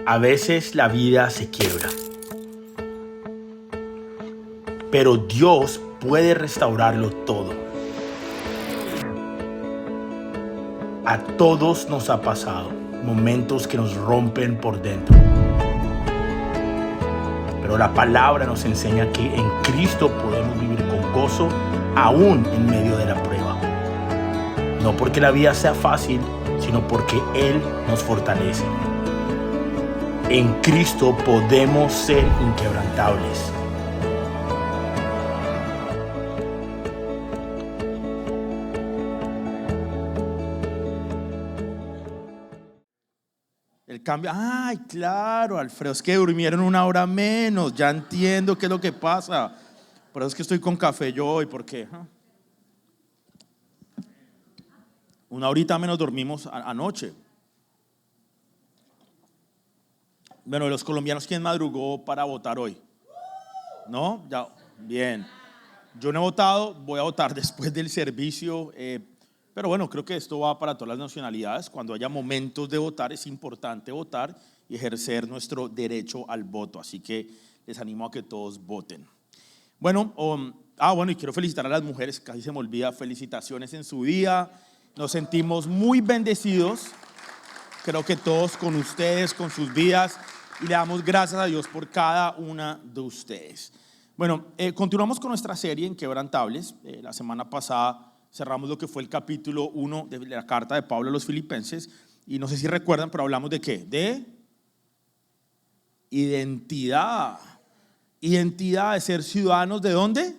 A veces la vida se quiebra, pero Dios puede restaurarlo todo. A todos nos ha pasado momentos que nos rompen por dentro. Pero la palabra nos enseña que en Cristo podemos vivir con gozo aún en medio de la prueba. No porque la vida sea fácil, sino porque Él nos fortalece. En Cristo podemos ser inquebrantables. El cambio, ay, claro, Alfredo, es que durmieron 1 hora menos, ya entiendo qué es lo que pasa. Por eso es que estoy con café yo hoy, porque 1 horita menos dormimos anoche. Bueno, los colombianos, ¿quién madrugó para votar hoy? ¿No? Ya, bien. Yo no he votado, voy a votar después del servicio, pero bueno, creo que esto va para todas las nacionalidades. Cuando haya momentos de votar es importante votar y ejercer nuestro derecho al voto, así que les animo a que todos voten. Bueno, y quiero felicitar a las mujeres, casi se me olvida, felicitaciones en su día, nos sentimos muy bendecidos, creo que todos con ustedes, con sus vidas, y le damos gracias a Dios por cada una de ustedes. Bueno, continuamos con nuestra serie Inquebrantables. La semana pasada cerramos lo que fue el capítulo 1 de la carta de Pablo a los Filipenses, y no sé si recuerdan, pero hablamos de ¿qué? De identidad. Identidad de ser ciudadanos ¿de dónde?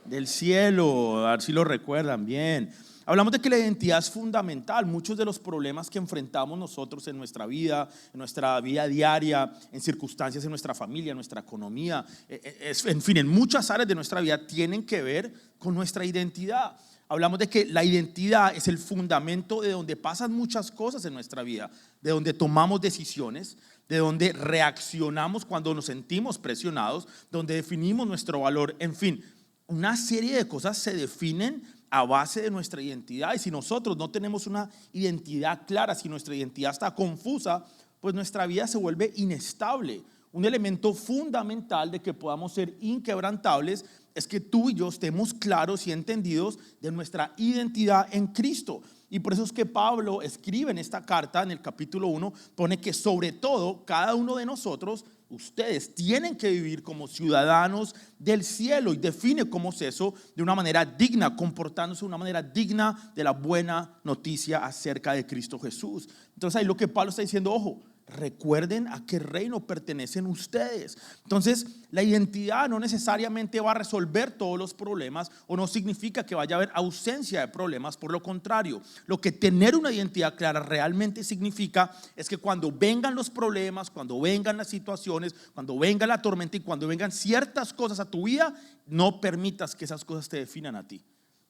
Del cielo, a ver si lo recuerdan bien. Hablamos de que la identidad es fundamental. Muchos de los problemas que enfrentamos nosotros en nuestra vida diaria, en circunstancias en nuestra familia, en nuestra economía, en fin, en muchas áreas de nuestra vida tienen que ver con nuestra identidad. Hablamos de que la identidad es el fundamento de donde pasan muchas cosas en nuestra vida, de donde tomamos decisiones, de donde reaccionamos cuando nos sentimos presionados, donde definimos nuestro valor, en fin, una serie de cosas se definen a base de nuestra identidad, y si nosotros no tenemos una identidad clara, si nuestra identidad está confusa, pues nuestra vida se vuelve inestable. Un elemento fundamental de que podamos ser inquebrantables es que tú y yo estemos claros y entendidos de nuestra identidad en Cristo. Y por eso es que Pablo escribe en esta carta, en el capítulo 1, pone que sobre todo cada uno de nosotros, ustedes tienen que vivir como ciudadanos del cielo, y define cómo es eso de una manera digna, comportándose de una manera digna de la buena noticia acerca de Cristo Jesús. Entonces ahí lo que Pablo está diciendo, ojo, recuerden a qué reino pertenecen ustedes. Entonces la identidad no necesariamente va a resolver todos los problemas, o no significa que vaya a haber ausencia de problemas. Por lo contrario, lo que tener una identidad clara realmente significa es que cuando vengan los problemas, cuando vengan las situaciones, cuando venga la tormenta y cuando vengan ciertas cosas a tu vida, no permitas que esas cosas te definan a ti.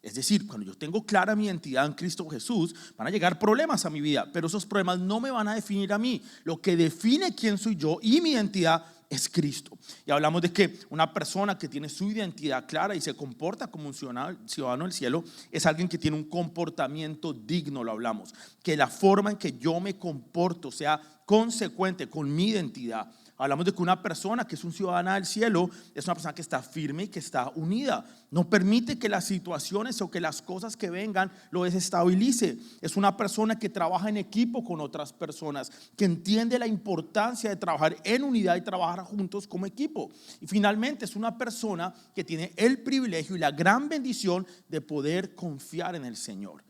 Es decir, cuando yo tengo clara mi identidad en Cristo Jesús, van a llegar problemas a mi vida, pero esos problemas no me van a definir a mí. Lo que define quién soy yo y mi identidad es Cristo. Y hablamos de que una persona que tiene su identidad clara y se comporta como un ciudadano del cielo es alguien que tiene un comportamiento digno, lo hablamos. Que la forma en que yo me comporto sea consecuente con mi identidad. Hablamos de que una persona que es un ciudadano del cielo es una persona que está firme y que está unida. No permite que las situaciones o que las cosas que vengan lo desestabilice. Es una persona que trabaja en equipo con otras personas, que entiende la importancia de trabajar en unidad y trabajar juntos como equipo. Y finalmente es una persona que tiene el privilegio y la gran bendición de poder confiar en el Señor.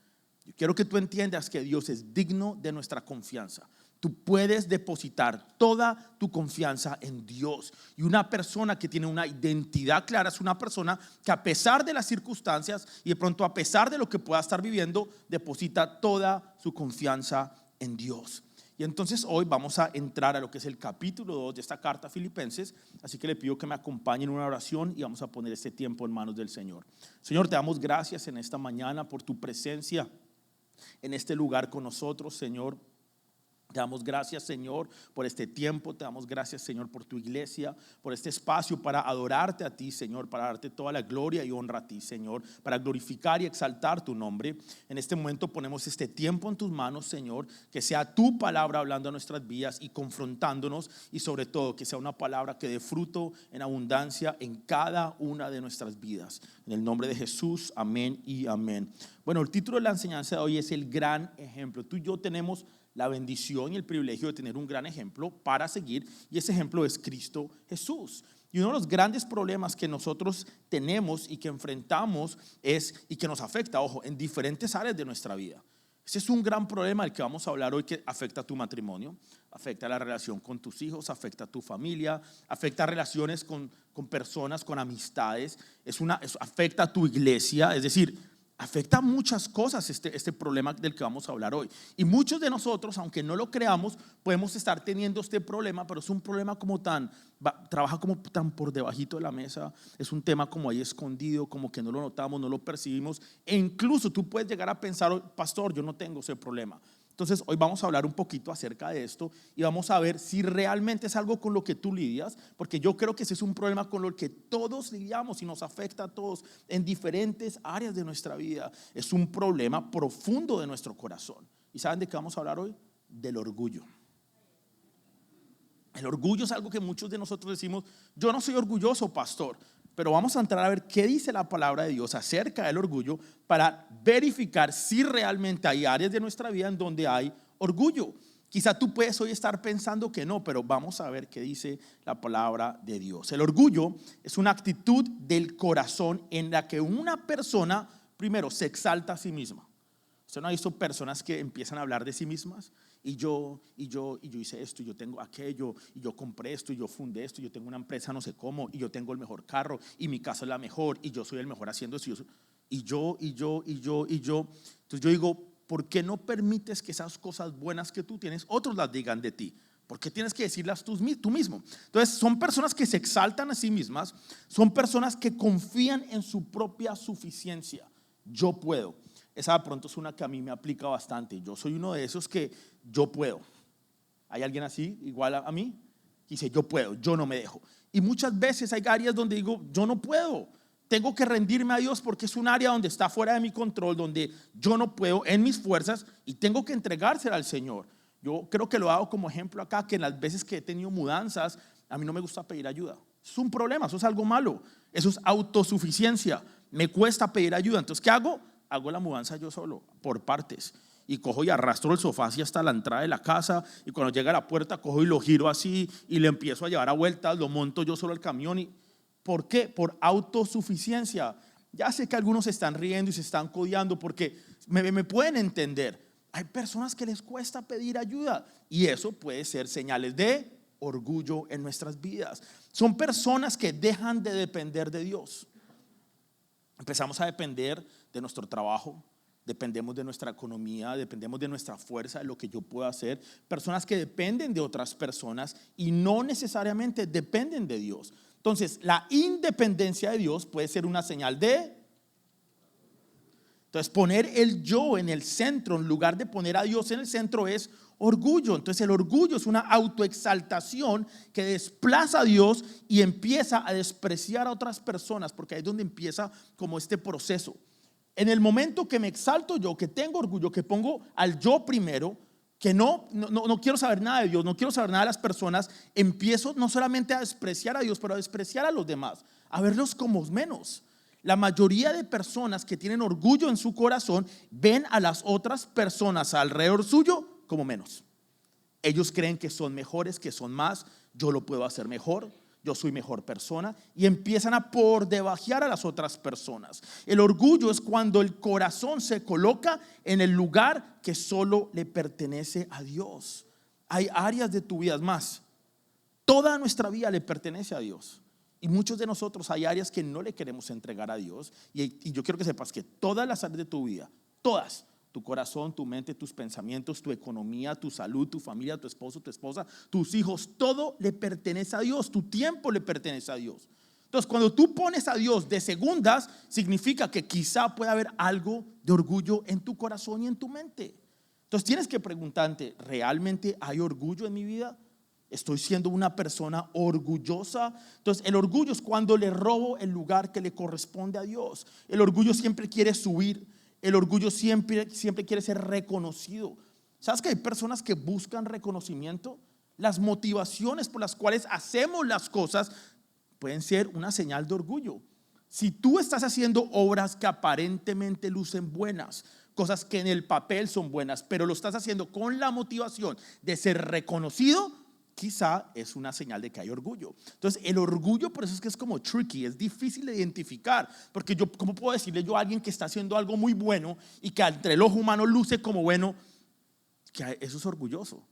Yo quiero que tú entiendas que Dios es digno de nuestra confianza. Tú puedes depositar toda tu confianza en Dios. Y una persona que tiene una identidad clara es una persona que, a pesar de las circunstancias y de pronto a pesar de lo que pueda estar viviendo, deposita toda su confianza en Dios. Y entonces hoy vamos a entrar a lo que es el capítulo 2 de esta carta a Filipenses. Así que le pido que me acompañen en una oración y vamos a poner este tiempo en manos del Señor. Señor, te damos gracias en esta mañana por tu presencia en este lugar con nosotros, Señor. Te damos gracias, Señor, por este tiempo. Te damos gracias, Señor, por tu iglesia, por este espacio para adorarte a ti, Señor, para darte toda la gloria y honra a ti, Señor, para glorificar y exaltar tu nombre. En este momento ponemos este tiempo en tus manos, Señor, que sea tu palabra hablando a nuestras vidas y confrontándonos, y sobre todo que sea una palabra que dé fruto en abundancia en cada una de nuestras vidas. En el nombre de Jesús, amén y amén. Bueno, el título de la enseñanza de hoy es el gran ejemplo. Tú y yo tenemos la bendición y el privilegio de tener un gran ejemplo para seguir, y ese ejemplo es Cristo Jesús. Y uno de los grandes problemas que nosotros tenemos y que enfrentamos y que nos afecta, ojo, en diferentes áreas de nuestra vida. Ese es un gran problema del que vamos a hablar hoy, que afecta a tu matrimonio, afecta a la relación con tus hijos, afecta a tu familia, afecta a relaciones con personas, con amistades, afecta a tu iglesia, es decir, afecta a muchas cosas este problema del que vamos a hablar hoy. Y muchos de nosotros, aunque no lo creamos, podemos estar teniendo este problema, pero es un problema trabaja como tan por debajito de la mesa, es un tema como ahí escondido, como que no lo notamos, no lo percibimos, e incluso tú puedes llegar a pensar: pastor, yo no tengo ese problema. Entonces hoy vamos a hablar un poquito acerca de esto y vamos a ver si realmente es algo con lo que tú lidias, porque yo creo que ese es un problema con lo que todos lidiamos y nos afecta a todos en diferentes áreas de nuestra vida. Es un problema profundo de nuestro corazón. ¿Y saben de qué vamos a hablar hoy? Del orgullo. El orgullo es algo que muchos de nosotros decimos: yo no soy orgulloso, pastor. Pero vamos a entrar a ver qué dice la palabra de Dios acerca del orgullo para verificar si realmente hay áreas de nuestra vida en donde hay orgullo. Quizá tú puedes hoy estar pensando que no, pero vamos a ver qué dice la palabra de Dios. El orgullo es una actitud del corazón en la que una persona primero se exalta a sí misma. ¿Usted no ha visto personas que empiezan a hablar de sí mismas? Y yo hice esto, y yo tengo aquello, y yo compré esto, y yo fundé esto, y yo tengo una empresa no sé cómo, y yo tengo el mejor carro, y mi casa es la mejor, y yo soy el mejor haciendo esto, y yo. Entonces yo digo: ¿por qué no permites que esas cosas buenas que tú tienes, otros las digan de ti? ¿Por qué tienes que decirlas tú mismo? Entonces son personas que se exaltan a sí mismas, son personas que confían en su propia suficiencia. Yo puedo. Esa de pronto es una que a mí me aplica bastante. Yo soy uno de esos que yo puedo. ¿Hay alguien así, igual a mí? Dice: yo puedo, yo no me dejo. Y muchas veces hay áreas donde digo: yo no puedo. Tengo que rendirme a Dios porque es un área donde está fuera de mi control, donde yo no puedo en mis fuerzas, y tengo que entregársela al Señor. Yo creo que lo hago como ejemplo acá, que en las veces que he tenido mudanzas, a mí no me gusta pedir ayuda. Es un problema, eso es algo malo. Eso es autosuficiencia. Me cuesta pedir ayuda. Entonces, ¿qué hago? Hago la mudanza yo solo, por partes, y cojo y arrastro el sofá así hasta la entrada de la casa, y cuando llega a la puerta cojo y lo giro así y le empiezo a llevar a vueltas, lo monto yo solo al camión. ¿Por qué? Por autosuficiencia. Ya sé que algunos se están riendo y se están codeando porque me pueden entender. Hay personas que les cuesta pedir ayuda, y eso puede ser señales de orgullo en nuestras vidas. Son personas que dejan de depender de Dios. Empezamos a depender de nuestro trabajo, dependemos de nuestra economía, dependemos de nuestra fuerza, de lo que yo puedo hacer. Personas que dependen de otras personas y no necesariamente dependen de Dios. Entonces, la independencia de Dios puede ser una señal de... Entonces, poner el yo en el centro en lugar de poner a Dios en el centro es orgullo. Entonces, el orgullo es una autoexaltación que desplaza a Dios y empieza a despreciar a otras personas, porque ahí es donde empieza como este proceso. En el momento que me exalto yo, que tengo orgullo, que pongo al yo primero, que no quiero saber nada de Dios, no quiero saber nada de las personas, empiezo no solamente a despreciar a Dios, pero a despreciar a los demás, a verlos como menos. La mayoría de personas que tienen orgullo en su corazón ven a las otras personas alrededor suyo como menos. Ellos creen que son mejores, que son más. Yo lo puedo hacer mejor, yo soy mejor persona, y empiezan a por debajear a las otras personas. El orgullo es cuando el corazón se coloca en el lugar que solo le pertenece a Dios. Hay áreas de tu vida, es más, toda nuestra vida le pertenece a Dios. Y muchos de nosotros hay áreas que no le queremos entregar a Dios. Y yo quiero que sepas que todas las áreas de tu vida, todas, tu corazón, tu mente, tus pensamientos, tu economía, tu salud, tu familia, tu esposo, tu esposa, tus hijos, todo le pertenece a Dios. Tu tiempo le pertenece a Dios. Entonces, cuando tú pones a Dios de segundas, significa que quizá pueda haber algo de orgullo en tu corazón y en tu mente. Entonces tienes que preguntarte, ¿realmente hay orgullo en mi vida? ¿Estoy siendo una persona orgullosa? Entonces el orgullo es cuando le robo el lugar que le corresponde a Dios. El orgullo siempre quiere subir. El orgullo siempre quiere ser reconocido. ¿Sabes que hay personas que buscan reconocimiento? Las motivaciones por las cuales hacemos las cosas pueden ser una señal de orgullo. Si tú estás haciendo obras que aparentemente lucen buenas, cosas que en el papel son buenas, pero lo estás haciendo con la motivación de ser reconocido, quizá es una señal de que hay orgullo. Entonces el orgullo, por eso es que es como tricky, es difícil de identificar, porque yo, ¿cómo puedo decirle yo a alguien que está haciendo algo muy bueno y que entre el ojo humano luce como bueno, que eso es orgulloso?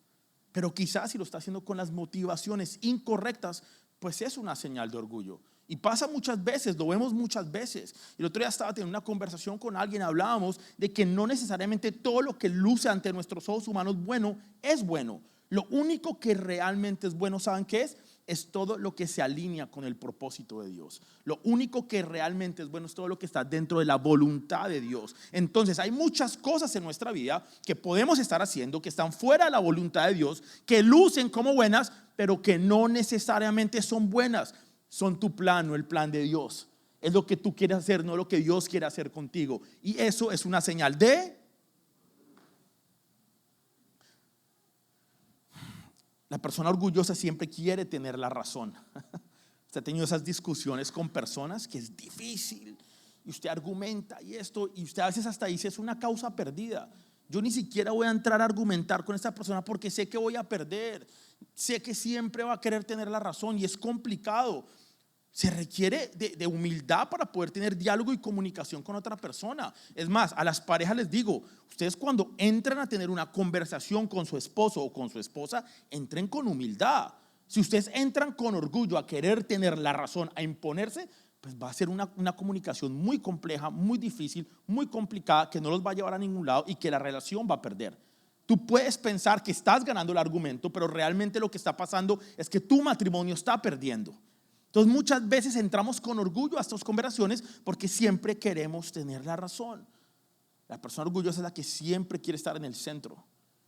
Pero quizás si lo está haciendo con las motivaciones incorrectas, pues es una señal de orgullo. Y pasa muchas veces, lo vemos muchas veces. El otro día estaba teniendo una conversación con alguien, hablábamos de que no necesariamente todo lo que luce ante nuestros ojos humanos bueno es bueno. Lo único que realmente es bueno, ¿saben qué es? Es todo lo que se alinea con el propósito de Dios. Lo único que realmente es bueno es todo lo que está dentro de la voluntad de Dios. Entonces hay muchas cosas en nuestra vida que podemos estar haciendo que están fuera de la voluntad de Dios, que lucen como buenas, pero que no necesariamente son buenas. Son tu plan, no el plan de Dios. Es lo que tú quieres hacer, no lo que Dios quiere hacer contigo. Y eso es una señal de... La persona orgullosa siempre quiere tener la razón. Usted ha tenido esas discusiones con personas que es difícil y usted argumenta y esto, y usted a veces hasta dice es una causa perdida. Yo ni siquiera voy a entrar a argumentar con esta persona porque sé que voy a perder, sé que siempre va a querer tener la razón y es complicado. Se requiere de humildad para poder tener diálogo y comunicación con otra persona. Es más, a las parejas les digo, ustedes cuando entran a tener una conversación con su esposo o con su esposa, entren con humildad. Si ustedes entran con orgullo a querer tener la razón, a imponerse, pues va a ser una comunicación muy compleja, muy difícil, muy complicada, que no los va a llevar a ningún lado y que la relación va a perder. Tú puedes pensar que estás ganando el argumento, pero realmente lo que está pasando es que tu matrimonio está perdiendo. Entonces muchas veces entramos con orgullo a estas conversaciones porque siempre queremos tener la razón. La persona orgullosa es la que siempre quiere estar en el centro,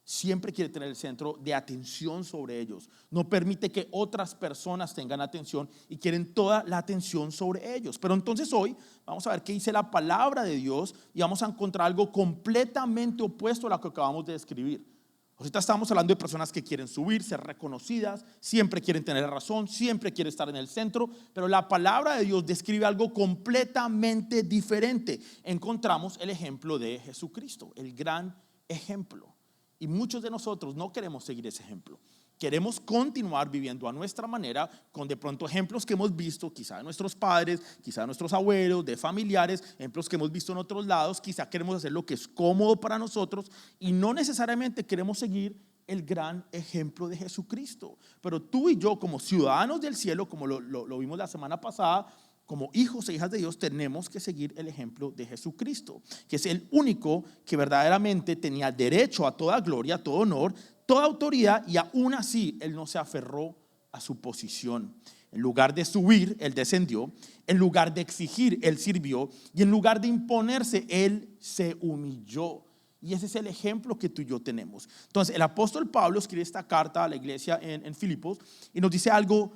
siempre quiere tener el centro de atención sobre ellos. No permite que otras personas tengan atención y quieren toda la atención sobre ellos. Pero entonces hoy vamos a ver qué dice la palabra de Dios y vamos a encontrar algo completamente opuesto a lo que acabamos de describir. Ahorita estamos hablando de personas que quieren subir, ser reconocidas, siempre quieren tener razón, siempre quieren estar en el centro, pero la palabra de Dios describe algo completamente diferente. Encontramos el ejemplo de Jesucristo, el gran ejemplo. Y muchos de nosotros no queremos seguir ese ejemplo. Queremos continuar viviendo a nuestra manera con de pronto ejemplos que hemos visto quizá de nuestros padres, quizá de nuestros abuelos, de familiares, ejemplos que hemos visto en otros lados. Quizá queremos hacer lo que es cómodo para nosotros y no necesariamente queremos seguir el gran ejemplo de Jesucristo. Pero tú y yo como ciudadanos del cielo, como lo vimos la semana pasada, como hijos e hijas de Dios tenemos que seguir el ejemplo de Jesucristo, que es el único que verdaderamente tenía derecho a toda gloria, a todo honor, toda autoridad, y aún así él no se aferró a su posición. En lugar de subir, él descendió. En lugar de exigir, él sirvió. Y en lugar de imponerse, él se humilló. Y ese es el ejemplo que tú y yo tenemos. Entonces el apóstol Pablo escribe esta carta a la iglesia en Filipos y nos dice algo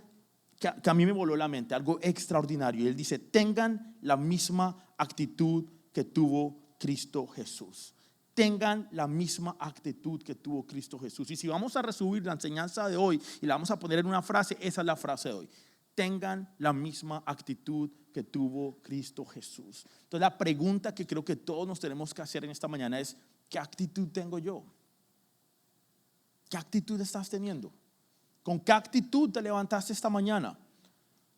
que a mí me voló la mente, algo extraordinario. Y él dice, tengan la misma actitud que tuvo Cristo Jesús. Tengan la misma actitud que tuvo Cristo Jesús. Y si vamos a resumir la enseñanza de hoy y la vamos a poner en una frase, esa es la frase de hoy. Tengan la misma actitud que tuvo Cristo Jesús. Entonces la pregunta que creo que todos nos tenemos que hacer en esta mañana es, ¿qué actitud tengo yo? ¿Qué actitud estás teniendo? ¿Con qué actitud te levantaste esta mañana?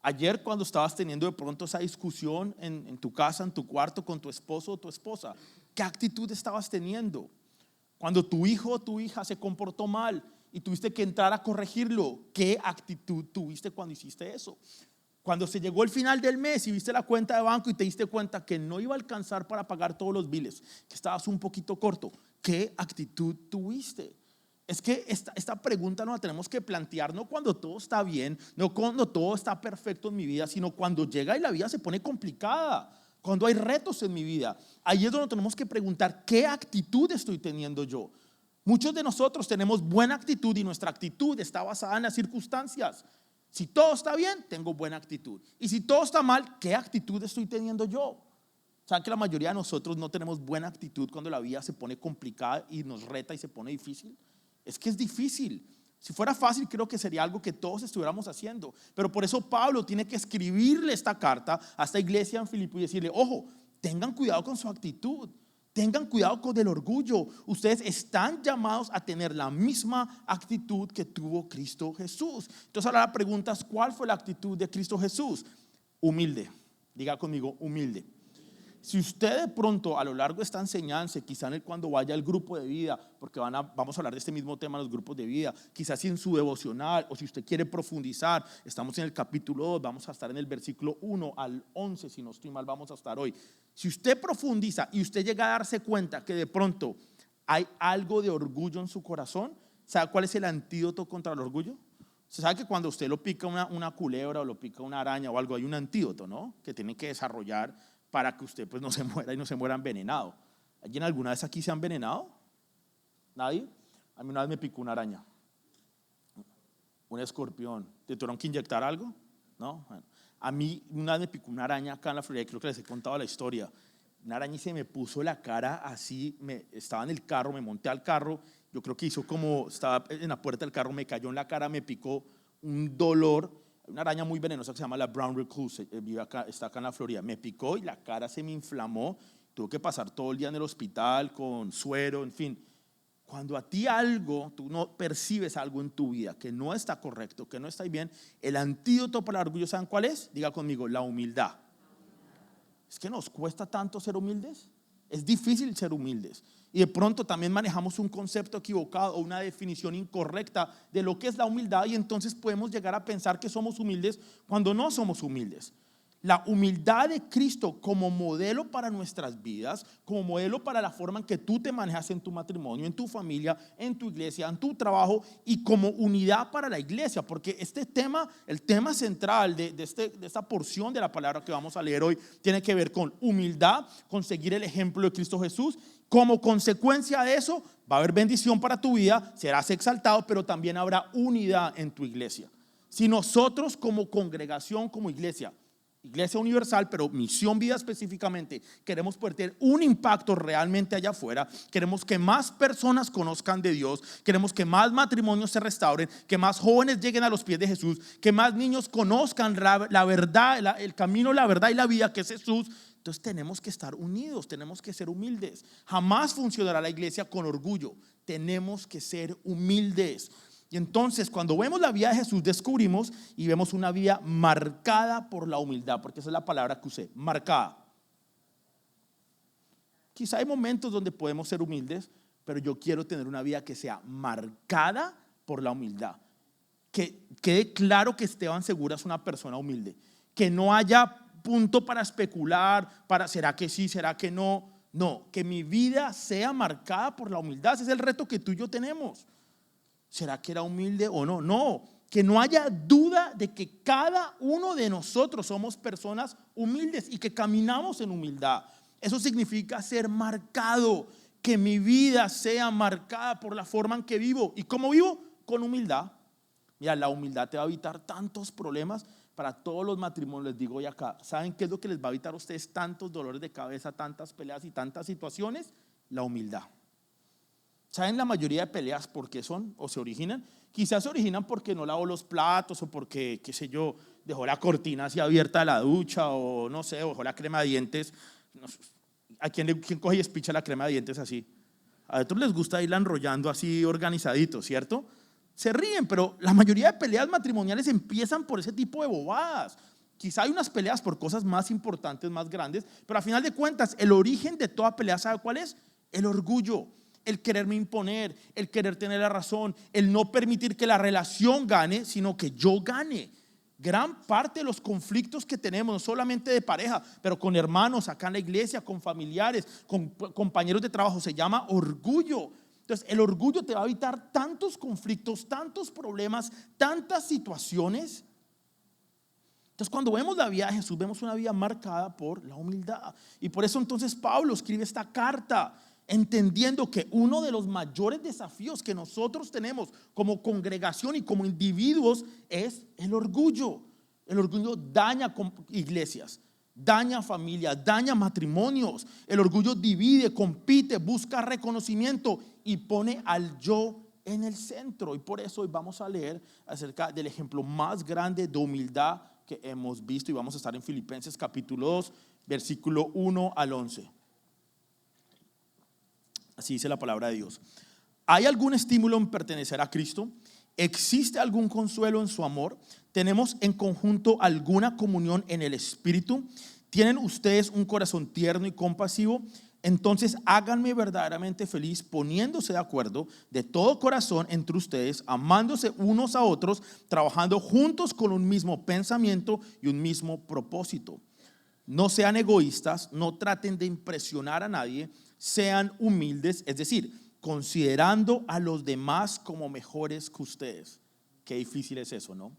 Ayer cuando estabas teniendo de pronto esa discusión en tu casa, en tu cuarto con tu esposo o tu esposa, ¿qué actitud estabas teniendo? Cuando tu hijo o tu hija se comportó mal y tuviste que entrar a corregirlo, ¿qué actitud tuviste cuando hiciste eso? Cuando se llegó el final del mes y viste la cuenta de banco y te diste cuenta que no iba a alcanzar para pagar todos los biles, que estabas un poquito corto, ¿qué actitud tuviste? Es que esta pregunta nos la tenemos que plantear no cuando todo está bien, no cuando todo está perfecto en mi vida, sino cuando llega y la vida se pone complicada, cuando hay retos en mi vida. Ahí es donde tenemos que preguntar, ¿qué actitud estoy teniendo yo? Muchos de nosotros tenemos buena actitud y nuestra actitud está basada en las circunstancias. Si todo está bien, tengo buena actitud. Y si todo está mal, ¿qué actitud estoy teniendo yo? ¿Saben que la mayoría de nosotros no tenemos buena actitud cuando la vida se pone complicada y nos reta y se pone difícil? Es que es difícil. Si fuera fácil, creo que sería algo que todos estuviéramos haciendo. Pero por eso Pablo tiene que escribirle esta carta a esta iglesia en Filipo y decirle, ojo, tengan cuidado con su actitud. Tengan cuidado con el orgullo. Ustedes están llamados a tener la misma actitud que tuvo Cristo Jesús. Entonces ahora la pregunta es, ¿cuál fue la actitud de Cristo Jesús? Humilde. Diga conmigo, humilde. Si usted de pronto a lo largo de esta enseñanza, quizá cuando vaya al grupo de vida, porque vamos a hablar de este mismo tema en los grupos de vida, quizás si en su devocional o si usted quiere profundizar, estamos en el capítulo 2, vamos a estar en el versículo 1 al 11, si no estoy mal vamos a estar hoy. Si usted profundiza y usted llega a darse cuenta que de pronto hay algo de orgullo en su corazón, ¿sabe cuál es el antídoto contra el orgullo? Se sabe que cuando usted lo pica una culebra o lo pica una araña o algo, hay un antídoto, ¿no? Que tiene que desarrollar para que usted pues no se muera y no se muera envenenado. ¿Alguien alguna vez aquí se ha envenenado? ¿Nadie? A mí una vez me picó una araña, un escorpión. ¿Te tuvieron que inyectar algo? ¿No? Bueno, a mí una vez me picó una araña acá en la Florida, creo que les he contado la historia. Una araña y se me puso la cara así, estaba en el carro, me monté al carro, yo creo que hizo como, estaba en la puerta del carro, me cayó en la cara, me picó un dolor. Una araña muy venenosa que se llama la Brown Recluse, vive acá, está acá en la Florida. Me picó y la cara se me inflamó. Tuve que pasar todo el día en el hospital con suero, en fin. Cuando a ti algo, tú no percibes algo en tu vida que no está correcto, que no está bien, el antídoto para el orgullo, ¿saben cuál es? Diga conmigo, la humildad. Es que nos cuesta tanto ser humildes. Es difícil ser humildes. Y de pronto también manejamos un concepto equivocado o una definición incorrecta de lo que es la humildad y entonces podemos llegar a pensar que somos humildes cuando no somos humildes. La humildad de Cristo como modelo para nuestras vidas, como modelo para la forma en que tú te manejas en tu matrimonio, en tu familia, en tu iglesia, en tu trabajo y como unidad para la iglesia, porque este tema, el tema central de esta porción de la palabra que vamos a leer hoy tiene que ver con humildad, con seguir el ejemplo de Cristo Jesús. Como consecuencia de eso va a haber bendición para tu vida, serás exaltado, pero también habrá unidad en tu iglesia. Si nosotros como congregación, como iglesia universal, pero Misión Vida específicamente, queremos poder tener un impacto realmente allá afuera, queremos que más personas conozcan de Dios, queremos que más matrimonios se restauren, que más jóvenes lleguen a los pies de Jesús, que más niños conozcan la verdad, el camino, la verdad y la vida que es Jesús. Entonces tenemos que estar unidos, tenemos que ser humildes. Jamás funcionará la iglesia con orgullo, tenemos que ser humildes. Y entonces cuando vemos la vida de Jesús descubrimos y vemos una vida marcada por la humildad, porque esa es la palabra que usé, marcada. Quizá hay momentos donde podemos ser humildes, pero yo quiero tener una vida que sea marcada por la humildad. Que quede claro que Esteban Segura es una persona humilde, que no haya punto para especular, para será que sí, será que no. No, que mi vida sea marcada por la humildad. Ese es el reto que tú y yo tenemos. ¿Será que era humilde o no? No, que no haya duda de que cada uno de nosotros somos personas humildes y que caminamos en humildad. Eso significa ser marcado, que mi vida sea marcada por la forma en que vivo. ¿Y cómo vivo? Con humildad. Mira, la humildad te va a evitar tantos problemas para todos los matrimonios. Les digo hoy acá, ¿saben qué es lo que les va a evitar a ustedes tantos dolores de cabeza, tantas peleas y tantas situaciones? La humildad. ¿Saben la mayoría de peleas por qué son o se originan? Quizás se originan porque no lavó los platos o porque, qué sé yo, dejó la cortina así abierta de la ducha o no sé, o dejó la crema de dientes. ¿A quién coge y espicha la crema de dientes así? A otros les gusta irla enrollando así organizadito, ¿cierto? Se ríen, pero la mayoría de peleas matrimoniales empiezan por ese tipo de bobadas. Quizá hay unas peleas por cosas más importantes, más grandes, pero a final de cuentas el origen de toda pelea, ¿sabe cuál es? El orgullo. El quererme imponer, el querer tener la razón, el no permitir que la relación gane, sino que yo gane. Gran parte de los conflictos que tenemos, no solamente de pareja, pero con hermanos acá en la iglesia, con familiares, con compañeros de trabajo, se llama orgullo. Entonces, el orgullo te va a evitar tantos conflictos, tantos problemas, tantas situaciones. Entonces, cuando vemos la vida de Jesús, vemos una vida marcada por la humildad. Y por eso entonces Pablo escribe esta carta. entendiendo que uno de los mayores desafíos que nosotros tenemos como congregación y como individuos es el orgullo. El orgullo daña iglesias, daña familias, daña matrimonios. El orgullo divide, compite, busca reconocimiento y pone al yo en el centro. Y por eso hoy vamos a leer acerca del ejemplo más grande de humildad que hemos visto, y vamos a estar en Filipenses capítulo 2, versículo 1 al 11. Así dice la palabra de Dios. ¿Hay algún estímulo en pertenecer a Cristo? ¿Existe algún consuelo en su amor? ¿Tenemos en conjunto alguna comunión en el Espíritu? ¿Tienen ustedes un corazón tierno y compasivo? Entonces háganme verdaderamente feliz poniéndose de acuerdo de todo corazón entre ustedes, amándose unos a otros, trabajando juntos con un mismo pensamiento y un mismo propósito. No sean egoístas, no traten de impresionar a nadie, sean humildes, es decir, considerando a los demás como mejores que ustedes. Qué difícil es eso, ¿no?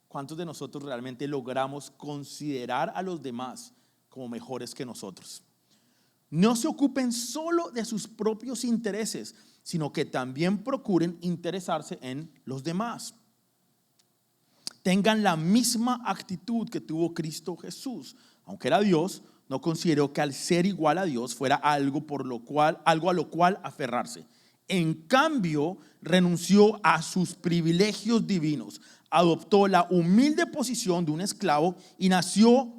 ¿Cuántos de nosotros realmente logramos considerar a los demás como mejores que nosotros? No se ocupen solo de sus propios intereses, sino que también procuren interesarse en los demás. Tengan la misma actitud que tuvo Cristo Jesús. Aunque era Dios, no consideró que al ser igual a Dios fuera algo a lo cual aferrarse. En cambio, renunció a sus privilegios divinos, adoptó la humilde posición de un esclavo y nació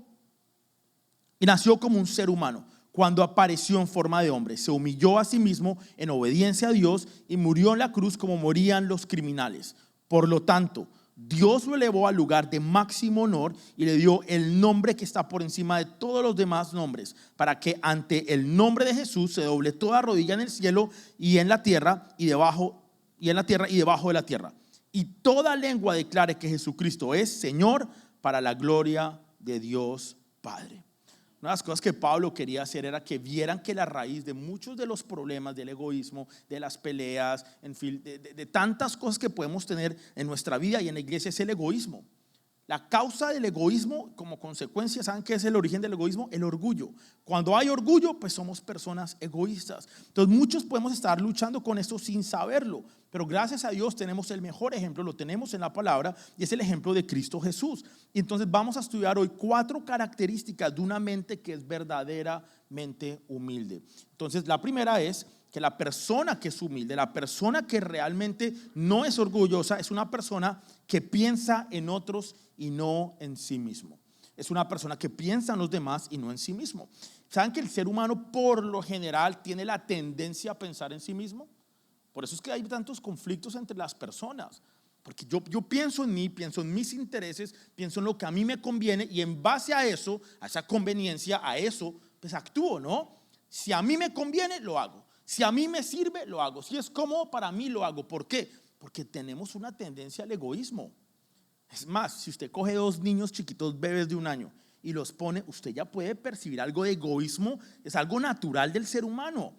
como un ser humano. Cuando apareció en forma de hombre, se humilló a sí mismo en obediencia a Dios y murió en la cruz como morían los criminales. Por lo tanto, Dios lo elevó al lugar de máximo honor y le dio el nombre que está por encima de todos los demás nombres, para que ante el nombre de Jesús se doble toda rodilla en el cielo y en la tierra y debajo de la tierra, y toda lengua declare que Jesucristo es Señor, para la gloria de Dios Padre. Una de las cosas que Pablo quería hacer era que vieran que la raíz de muchos de los problemas del egoísmo, de las peleas, en fin, de tantas cosas que podemos tener en nuestra vida y en la iglesia es el egoísmo. La causa del egoísmo, como consecuencia, ¿saben qué es el origen del egoísmo? El orgullo. Cuando hay orgullo, pues somos personas egoístas. Entonces muchos podemos estar luchando con esto sin saberlo, pero gracias a Dios tenemos el mejor ejemplo, lo tenemos en la palabra, y es el ejemplo de Cristo Jesús. Y entonces vamos a estudiar hoy 4 características de una mente que es verdaderamente humilde. Entonces la primera es que la persona que es humilde, la persona que realmente no es orgullosa, es una persona que piensa en otros y no en sí mismo. Es una persona que piensa en los demás y no en sí mismo. ¿Saben que el ser humano por lo general tiene la tendencia a pensar en sí mismo? Por eso es que hay tantos conflictos entre las personas. Porque yo pienso en mí, pienso en mis intereses, pienso en lo que a mí me conviene, y en base a eso, a esa conveniencia, a eso, pues actúo, ¿no? Si a mí me conviene, lo hago. Si a mí me sirve, lo hago. Si es cómodo para mí, lo hago. ¿Por qué? Porque tenemos una tendencia al egoísmo. Es más, si usted coge 2 niños chiquitos, bebés de 1 año, y los pone, usted ya puede percibir algo de egoísmo. Es algo natural del ser humano.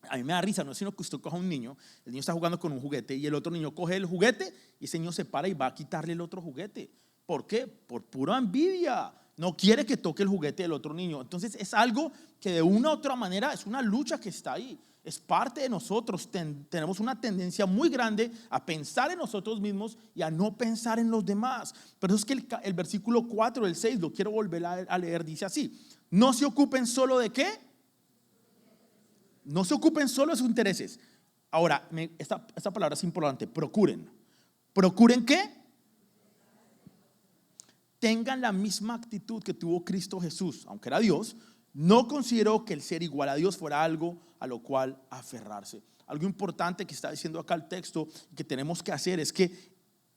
A mí me da risa, no es sino que usted coja a un niño, el niño está jugando con un juguete y el otro niño coge el juguete y ese niño se para y va a quitarle el otro juguete. ¿Por qué? Por pura envidia. No quiere que toque el juguete del otro niño. Entonces es algo que de una u otra manera es una lucha que está ahí. Es parte de nosotros. Tenemos una tendencia muy grande a pensar en nosotros mismos y a no pensar en los demás. Pero es que el versículo 4 del 6, lo quiero volver a leer, dice así: no se ocupen solo de ¿qué? No se ocupen solo de sus intereses. Ahora, esta palabra es importante: procuren. ¿Procuren qué? Tengan la misma actitud que tuvo Cristo Jesús. Aunque era Dios, no consideró que el ser igual a Dios fuera algo a lo cual aferrarse. Algo importante que está diciendo acá el texto que tenemos que hacer es que,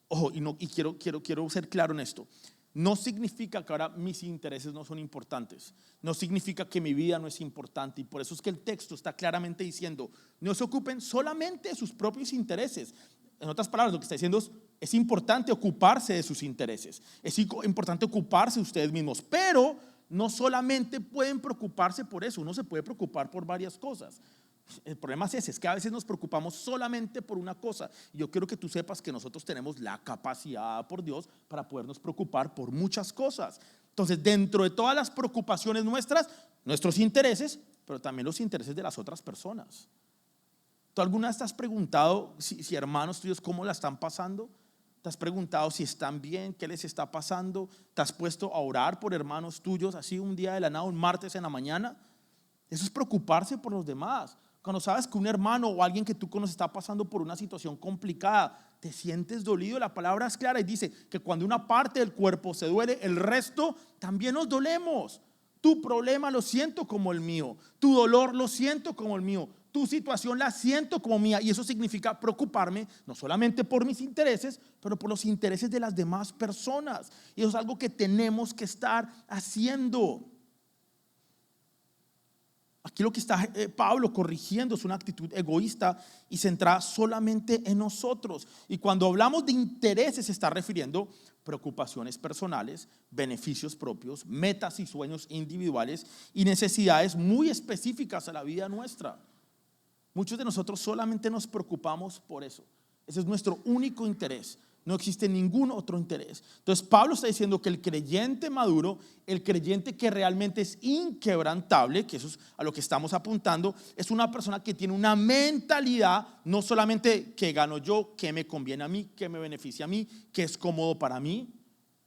ojo, y quiero ser claro en esto. No significa que ahora mis intereses no son importantes. No significa que mi vida no es importante. Y por eso es que el texto está claramente diciendo: no se ocupen solamente de sus propios intereses. En otras palabras, lo que está diciendo es importante ocuparse de sus intereses. Es importante ocuparse de ustedes mismos. Pero no solamente pueden preocuparse por eso. Uno se puede preocupar por varias cosas. El problema es ese, es que a veces nos preocupamos solamente por una cosa. Y yo quiero que tú sepas que nosotros tenemos la capacidad por Dios para podernos preocupar por muchas cosas. Entonces, dentro de todas las preocupaciones nuestras, nuestros intereses, pero también los intereses de las otras personas. ¿Tú alguna vez te has preguntado si hermanos tuyos cómo la están pasando? ¿Te has preguntado si están bien? ¿Qué les está pasando? ¿Te has puesto a orar por hermanos tuyos así un día de la nada, un martes en la mañana? Eso es preocuparse por los demás. Cuando sabes que un hermano o alguien que tú conoces está pasando por una situación complicada, te sientes dolido. La palabra es clara y dice que cuando una parte del cuerpo se duele, el resto también nos dolemos. Tu problema lo siento como el mío, tu dolor lo siento como el mío, tu situación la siento como mía. Y eso significa preocuparme no solamente por mis intereses, pero por los intereses de las demás personas. Y eso es algo que tenemos que estar haciendo. Aquí lo que está Pablo corrigiendo es una actitud egoísta y centrada solamente en nosotros. Y cuando hablamos de intereses se está refiriendo a preocupaciones personales, beneficios propios, metas y sueños individuales y necesidades muy específicas a la vida nuestra. Muchos de nosotros solamente nos preocupamos por eso. Ese es nuestro único interés. No existe ningún otro interés. Entonces Pablo está diciendo que el creyente maduro, el creyente que realmente es inquebrantable, que eso es a lo que estamos apuntando, es una persona que tiene una mentalidad no solamente que gano yo, que me conviene a mí, que me beneficia a mí, que es cómodo para mí,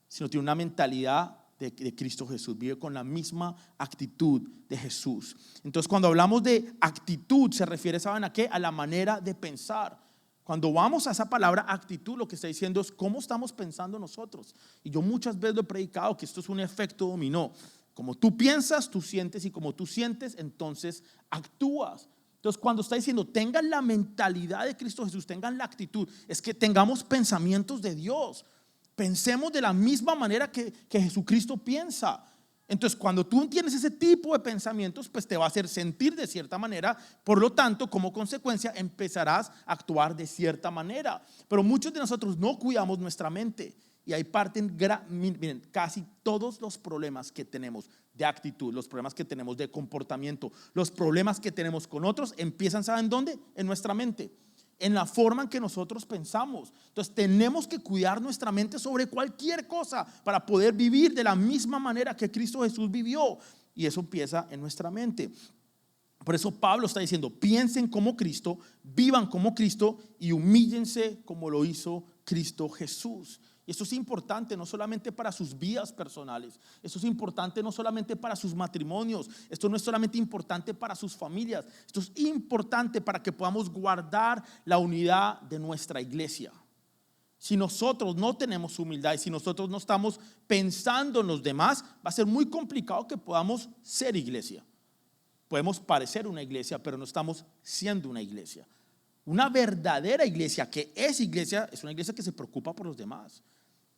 sino tiene una mentalidad de Cristo Jesús, vive con la misma actitud de Jesús. Entonces cuando hablamos de actitud se refiere, ¿saben a qué? A la manera de pensar. Cuando vamos a esa palabra actitud, lo que está diciendo es cómo estamos pensando nosotros. Y yo muchas veces lo he predicado que esto es un efecto dominó. Como tú piensas, tú sientes, y como tú sientes, entonces actúas. Entonces cuando está diciendo tengan la mentalidad de Cristo Jesús, tengan la actitud, es que tengamos pensamientos de Dios. Pensemos de la misma manera que Jesucristo piensa. Entonces cuando tú tienes ese tipo de pensamientos, pues te va a hacer sentir de cierta manera. Por lo tanto, como consecuencia empezarás a actuar de cierta manera. Pero muchos de nosotros no cuidamos nuestra mente. Y ahí parten, miren, casi todos los problemas que tenemos de actitud, los problemas que tenemos de comportamiento, los problemas que tenemos con otros, empiezan, ¿saben dónde? En nuestra mente, en la forma en que nosotros pensamos. Entonces tenemos que cuidar nuestra mente sobre cualquier cosa para poder vivir de la misma manera que Cristo Jesús vivió. Y eso empieza en nuestra mente. Por eso Pablo está diciendo, piensen como Cristo, vivan como Cristo y humíllense como lo hizo Cristo Jesús. Y esto es importante no solamente para sus vidas personales, esto es importante no solamente para sus matrimonios, esto no es solamente importante para sus familias, esto es importante para que podamos guardar la unidad de nuestra iglesia. Si nosotros no tenemos humildad y si nosotros no estamos pensando en los demás, va a ser muy complicado que podamos ser iglesia. Podemos parecer una iglesia, pero no estamos siendo una iglesia. Una verdadera iglesia que es una iglesia que se preocupa por los demás.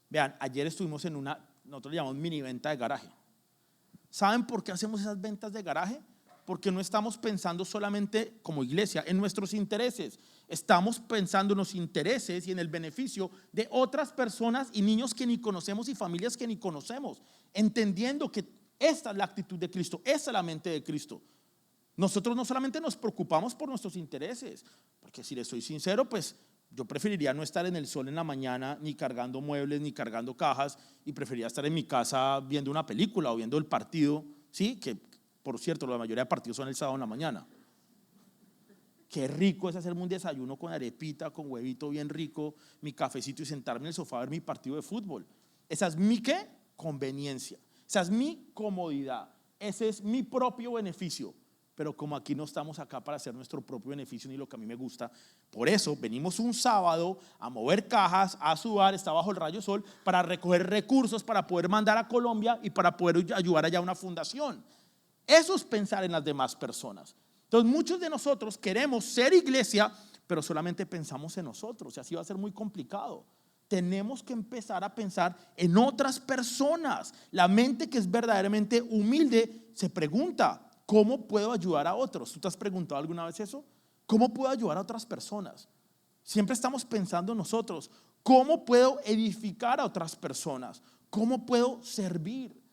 Vean, ayer estuvimos en nosotros le llamamos mini venta de garaje. ¿Saben por qué hacemos esas ventas de garaje? Porque no estamos pensando solamente como iglesia en nuestros intereses. Estamos pensando en los intereses y en el beneficio de otras personas y niños que ni conocemos y familias que ni conocemos. Entendiendo que esta es la actitud de Cristo, esta es la mente de Cristo. Nosotros no solamente nos preocupamos por nuestros intereses, porque si les soy sincero, pues yo preferiría no estar en el sol en la mañana, ni cargando muebles, ni cargando cajas, y preferiría estar en mi casa viendo una película o viendo el partido, ¿sí? Que por cierto, la mayoría de partidos son el sábado en la mañana. Qué rico es hacerme un desayuno con arepita, con huevito bien rico, mi cafecito y sentarme en el sofá a ver mi partido de fútbol. Esa es mi ¿qué? Conveniencia, esa es mi comodidad, ese es mi propio beneficio. Pero como aquí no estamos acá para hacer nuestro propio beneficio ni lo que a mí me gusta, por eso venimos un sábado a mover cajas, a sudar, está bajo el rayo sol, para recoger recursos, para poder mandar a Colombia y para poder ayudar allá a una fundación. Eso es pensar en las demás personas. Entonces muchos de nosotros queremos ser iglesia, pero solamente pensamos en nosotros y así va a ser muy complicado. Tenemos que empezar a pensar en otras personas. La mente que es verdaderamente humilde se pregunta, ¿cómo puedo ayudar a otros? ¿Tú te has preguntado alguna vez eso? ¿Cómo puedo ayudar a otras personas? Siempre estamos pensando en nosotros. ¿Cómo puedo edificar a otras personas? ¿Cómo puedo servir?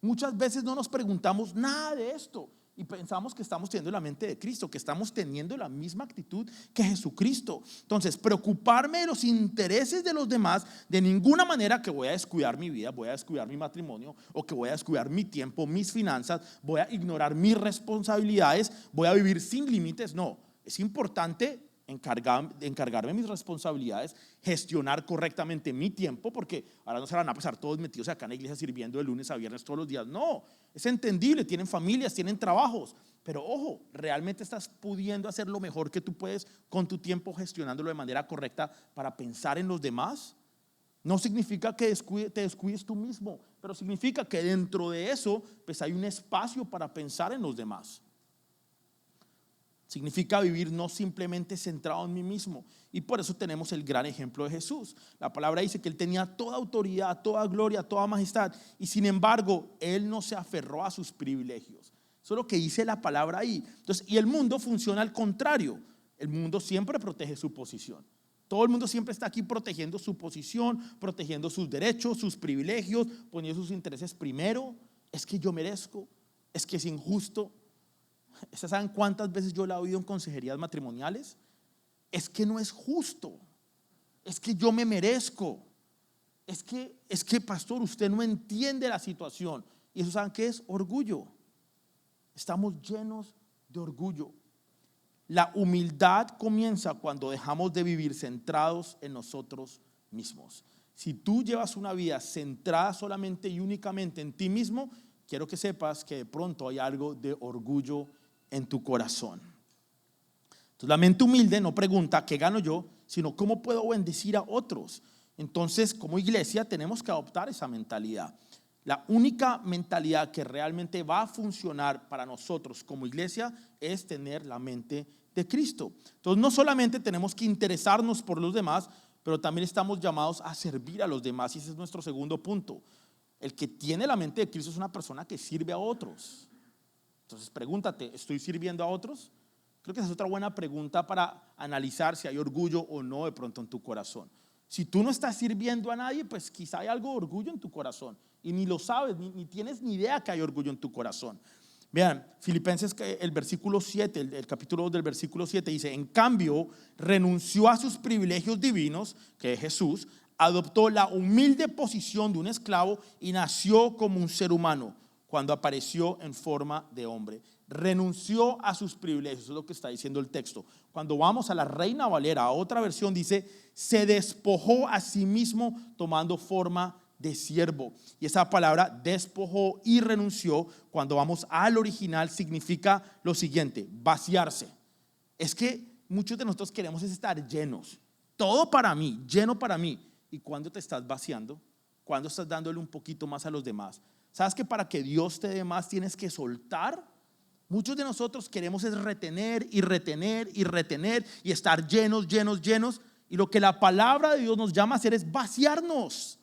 Muchas veces no nos preguntamos nada de esto. y pensamos que estamos teniendo la mente de Cristo, que estamos teniendo la misma actitud que Jesucristo. Entonces, preocuparme de los intereses de los demás, de ninguna manera que voy a descuidar mi vida, voy a descuidar mi matrimonio, o que voy a descuidar mi tiempo, mis finanzas, voy a ignorar mis responsabilidades, voy a vivir sin límites. No, es importante encargarme de mis responsabilidades, gestionar correctamente mi tiempo, porque ahora no se van a pasar todos metidos acá en la iglesia sirviendo de lunes a viernes todos los días. No, es entendible, tienen familias, tienen trabajos, pero ojo, realmente estás pudiendo hacer lo mejor que tú puedes con tu tiempo, gestionándolo de manera correcta para pensar en los demás. No significa que te descuides tú mismo, pero significa que dentro de eso pues hay un espacio para pensar en los demás. Significa vivir no simplemente centrado en mí mismo. Y por eso tenemos el gran ejemplo de Jesús. La palabra dice que Él tenía toda autoridad, toda gloria, toda majestad. Y sin embargo, Él no se aferró a sus privilegios. Eso es lo que dice la palabra ahí. Entonces, y el mundo funciona al contrario. El mundo siempre protege su posición. Todo el mundo siempre está aquí protegiendo su posición, protegiendo sus derechos, sus privilegios, poniendo sus intereses primero. Es que yo merezco, es que es injusto. ¿Saben cuántas veces yo la he oído en consejerías matrimoniales? Es que no es justo, es que yo me merezco, es que pastor, usted no entiende la situación. Y eso, ¿saben qué es? Orgullo. Estamos llenos de orgullo. La humildad comienza cuando dejamos de vivir centrados en nosotros mismos. Si tú llevas una vida centrada solamente y únicamente en ti mismo, quiero que sepas que de pronto hay algo de orgullo en tu corazón. Entonces, la mente humilde no pregunta ¿qué gano yo?, sino ¿cómo puedo bendecir a otros? Entonces, como iglesia tenemos que adoptar esa mentalidad. La única mentalidad que realmente va a funcionar para nosotros como iglesia es tener la mente de Cristo. Entonces, no solamente tenemos que interesarnos por los demás, pero también estamos llamados a servir a los demás, y ese es nuestro segundo punto. El que tiene la mente de Cristo es una persona que sirve a otros. Entonces pregúntate, ¿estoy sirviendo a otros? Creo que esa es otra buena pregunta para analizar si hay orgullo o no de pronto en tu corazón. Si tú no estás sirviendo a nadie, pues quizá hay algo de orgullo en tu corazón y ni lo sabes, ni tienes ni idea que hay orgullo en tu corazón. Vean, Filipenses, el versículo 7, el capítulo 2 del versículo 7 dice: en cambio, renunció a sus privilegios divinos, que es Jesús, adoptó la humilde posición de un esclavo y nació como un ser humano. Cuando apareció en forma de hombre, renunció a sus privilegios. Eso es lo que está diciendo el texto. Cuando vamos a la Reina Valera, a otra versión dice: se despojó a sí mismo tomando forma de siervo. Y esa palabra despojó y renunció, cuando vamos al original, significa lo siguiente: vaciarse. Es que muchos de nosotros queremos estar llenos, todo para mí, lleno para mí. ¿Y cuándo te estás vaciando? ¿Cuándo estás dándole un poquito más a los demás? ¿Sabes que para que Dios te dé más tienes que soltar? Muchos de nosotros queremos es retener y retener y retener y estar llenos, llenos, llenos. Y lo que la palabra de Dios nos llama a hacer es vaciarnos.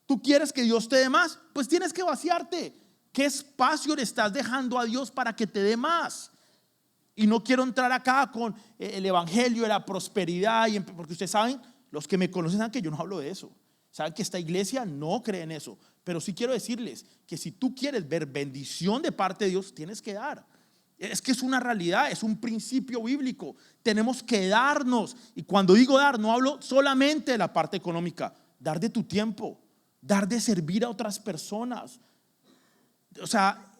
¿Tú quieres que Dios te dé más? Pues tienes que vaciarte. ¿Qué espacio le estás dejando a Dios para que te dé más? Y no quiero entrar acá con el evangelio de la prosperidad, porque ustedes saben, los que me conocen saben que yo no hablo de eso. Saben que esta iglesia no cree en eso. Pero sí quiero decirles que si tú quieres ver bendición de parte de Dios, tienes que dar. Es que es una realidad, es un principio bíblico. Tenemos que darnos. Y cuando digo dar, no hablo solamente de la parte económica. Dar de tu tiempo, dar de servir a otras personas. O sea,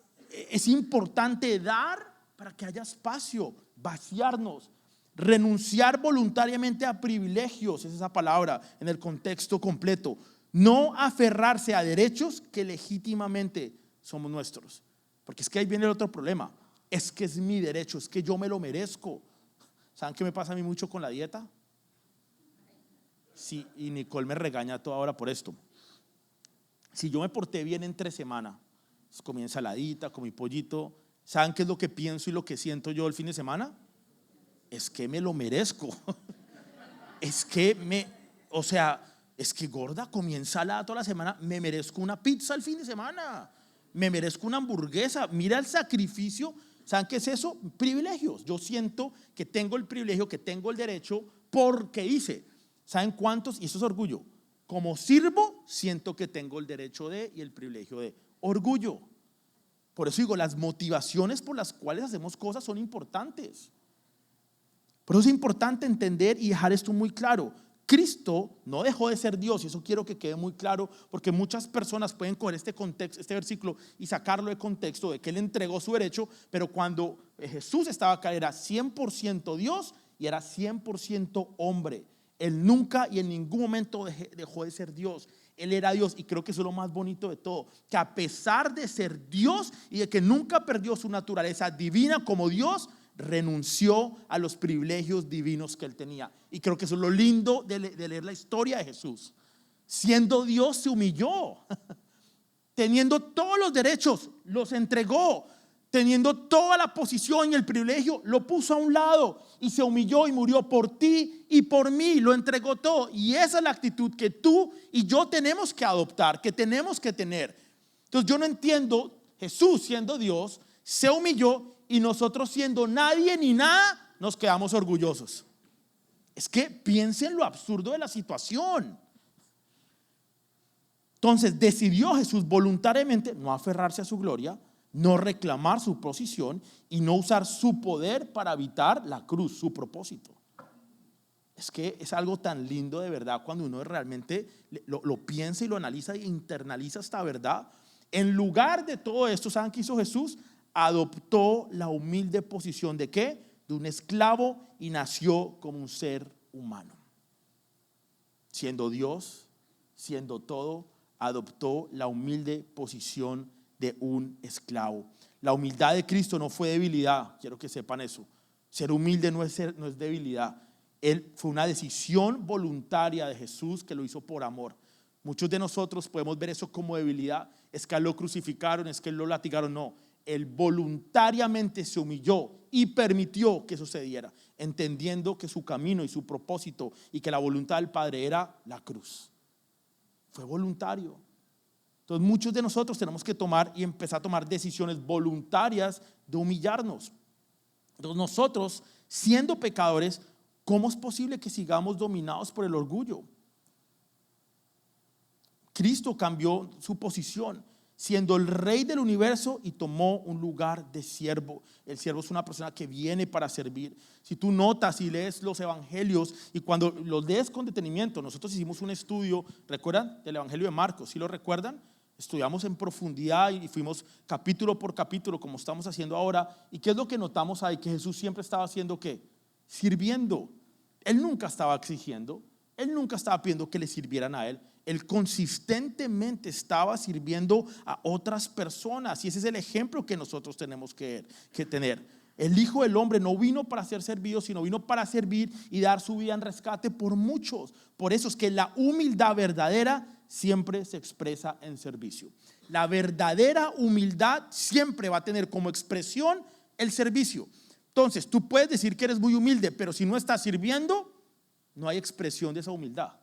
es importante dar para que haya espacio, vaciarnos. Renunciar voluntariamente a privilegios, es esa palabra en el contexto completo. No aferrarse a derechos que legítimamente somos nuestros. Porque es que ahí viene el otro problema. Es que es mi derecho, es que yo me lo merezco. ¿Saben qué me pasa a mí mucho con la dieta? Sí, y Nicole me regaña a toda hora por esto. Si yo me porté bien entre semana, pues comí ensaladita, comí pollito, ¿saben qué es lo que pienso y lo que siento yo el fin de semana? Es que me lo merezco. Es que es que gorda, comí ensalada toda la semana, me merezco una pizza el fin de semana, me merezco una hamburguesa. Mira el sacrificio. ¿Saben qué es eso? Privilegios. Yo siento que tengo el privilegio, que tengo el derecho porque hice. ¿Saben cuántos? Y eso es orgullo. Como sirvo, siento que tengo el derecho de y el privilegio de. Orgullo. Por eso digo, las motivaciones por las cuales hacemos cosas son importantes. Por eso es importante entender y dejar esto muy claro. Cristo no dejó de ser Dios, y eso quiero que quede muy claro, porque muchas personas pueden coger este contexto, este versículo, y sacarlo de contexto de que Él entregó su derecho, pero cuando Jesús estaba acá era 100% Dios y era 100% hombre. Él nunca y en ningún momento dejó de ser Dios. Él era Dios, y creo que eso es lo más bonito de todo, que a pesar de ser Dios y de que nunca perdió su naturaleza divina como Dios, renunció a los privilegios divinos que él tenía. Y creo que eso es lo lindo de leer la historia de Jesús. Siendo Dios se humilló, teniendo todos los derechos, los entregó, teniendo toda la posición y el privilegio, lo puso a un lado y se humilló y murió por ti y por mí, lo entregó todo. Y esa es la actitud que tú y yo tenemos que adoptar, que tenemos que tener. Entonces yo no entiendo, Jesús siendo Dios se humilló, y nosotros siendo nadie ni nada nos quedamos orgullosos. Es que piensen lo absurdo de la situación. Entonces decidió Jesús voluntariamente no aferrarse a su gloria, no reclamar su posición y no usar su poder para evitar la cruz, su propósito. Es que es algo tan lindo de verdad cuando uno realmente lo piensa y lo analiza e internaliza esta verdad. En lugar de todo esto, ¿saben qué hizo Jesús? Adoptó la humilde posición ¿de qué? De un esclavo, y nació como un ser humano. Siendo Dios, siendo todo, adoptó la humilde posición de un esclavo. La humildad de Cristo no fue debilidad, quiero que sepan eso. Ser humilde no es debilidad. Él fue una decisión voluntaria de Jesús que lo hizo por amor. Muchos de nosotros podemos ver eso como debilidad. Es que a él lo crucificaron, es que lo latigaron. No, él voluntariamente se humilló y permitió que sucediera, entendiendo que su camino y su propósito y que la voluntad del Padre era la cruz. Fue voluntario. Entonces muchos de nosotros tenemos que tomar y empezar a tomar decisiones voluntarias de humillarnos. Entonces nosotros, siendo pecadores, ¿cómo es posible que sigamos dominados por el orgullo? Cristo cambió su posición, siendo el rey del universo, y tomó un lugar de siervo. El siervo es una persona que viene para servir. Si tú notas y lees los evangelios, y cuando los lees con detenimiento, nosotros hicimos un estudio, ¿recuerdan? Del evangelio de Marcos, ¿sí lo recuerdan? Estudiamos en profundidad y fuimos capítulo por capítulo como estamos haciendo ahora. ¿Y qué es lo que notamos ahí? Que Jesús siempre estaba haciendo ¿qué? Sirviendo. Él nunca estaba exigiendo, él nunca estaba pidiendo que le sirvieran a él. Él consistentemente estaba sirviendo a otras personas, y ese es el ejemplo que nosotros tenemos que tener. El Hijo del Hombre no vino para ser servido, sino vino para servir y dar su vida en rescate por muchos. Por eso es que la humildad verdadera siempre se expresa en servicio. La verdadera humildad siempre va a tener como expresión el servicio. Entonces tú puedes decir que eres muy humilde, pero si no estás sirviendo, no hay expresión de esa humildad.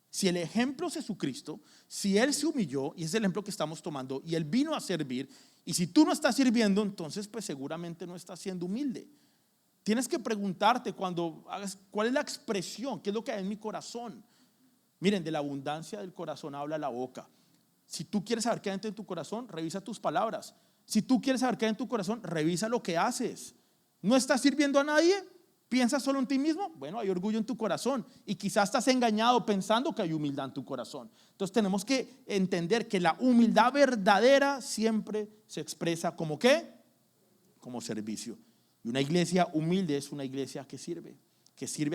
Si el ejemplo es Jesucristo, si Él se humilló, y es el ejemplo que estamos tomando, y Él vino a servir, y si tú no estás sirviendo, entonces pues seguramente no estás siendo humilde. Tienes que preguntarte cuando hagas, ¿cuál es la expresión? ¿Qué es lo que hay en mi corazón? Miren, de la abundancia del corazón habla la boca. Si tú quieres saber qué hay en tu corazón, revisa tus palabras. Si tú quieres saber qué hay en tu corazón, revisa lo que haces. ¿No estás sirviendo a nadie? ¿Piensas solo en ti mismo? Bueno, hay orgullo en tu corazón, y quizás estás engañado pensando que hay humildad en tu corazón. Entonces tenemos que entender que la humildad verdadera siempre se expresa como ¿qué? Como servicio. Y una iglesia humilde es una iglesia que sirve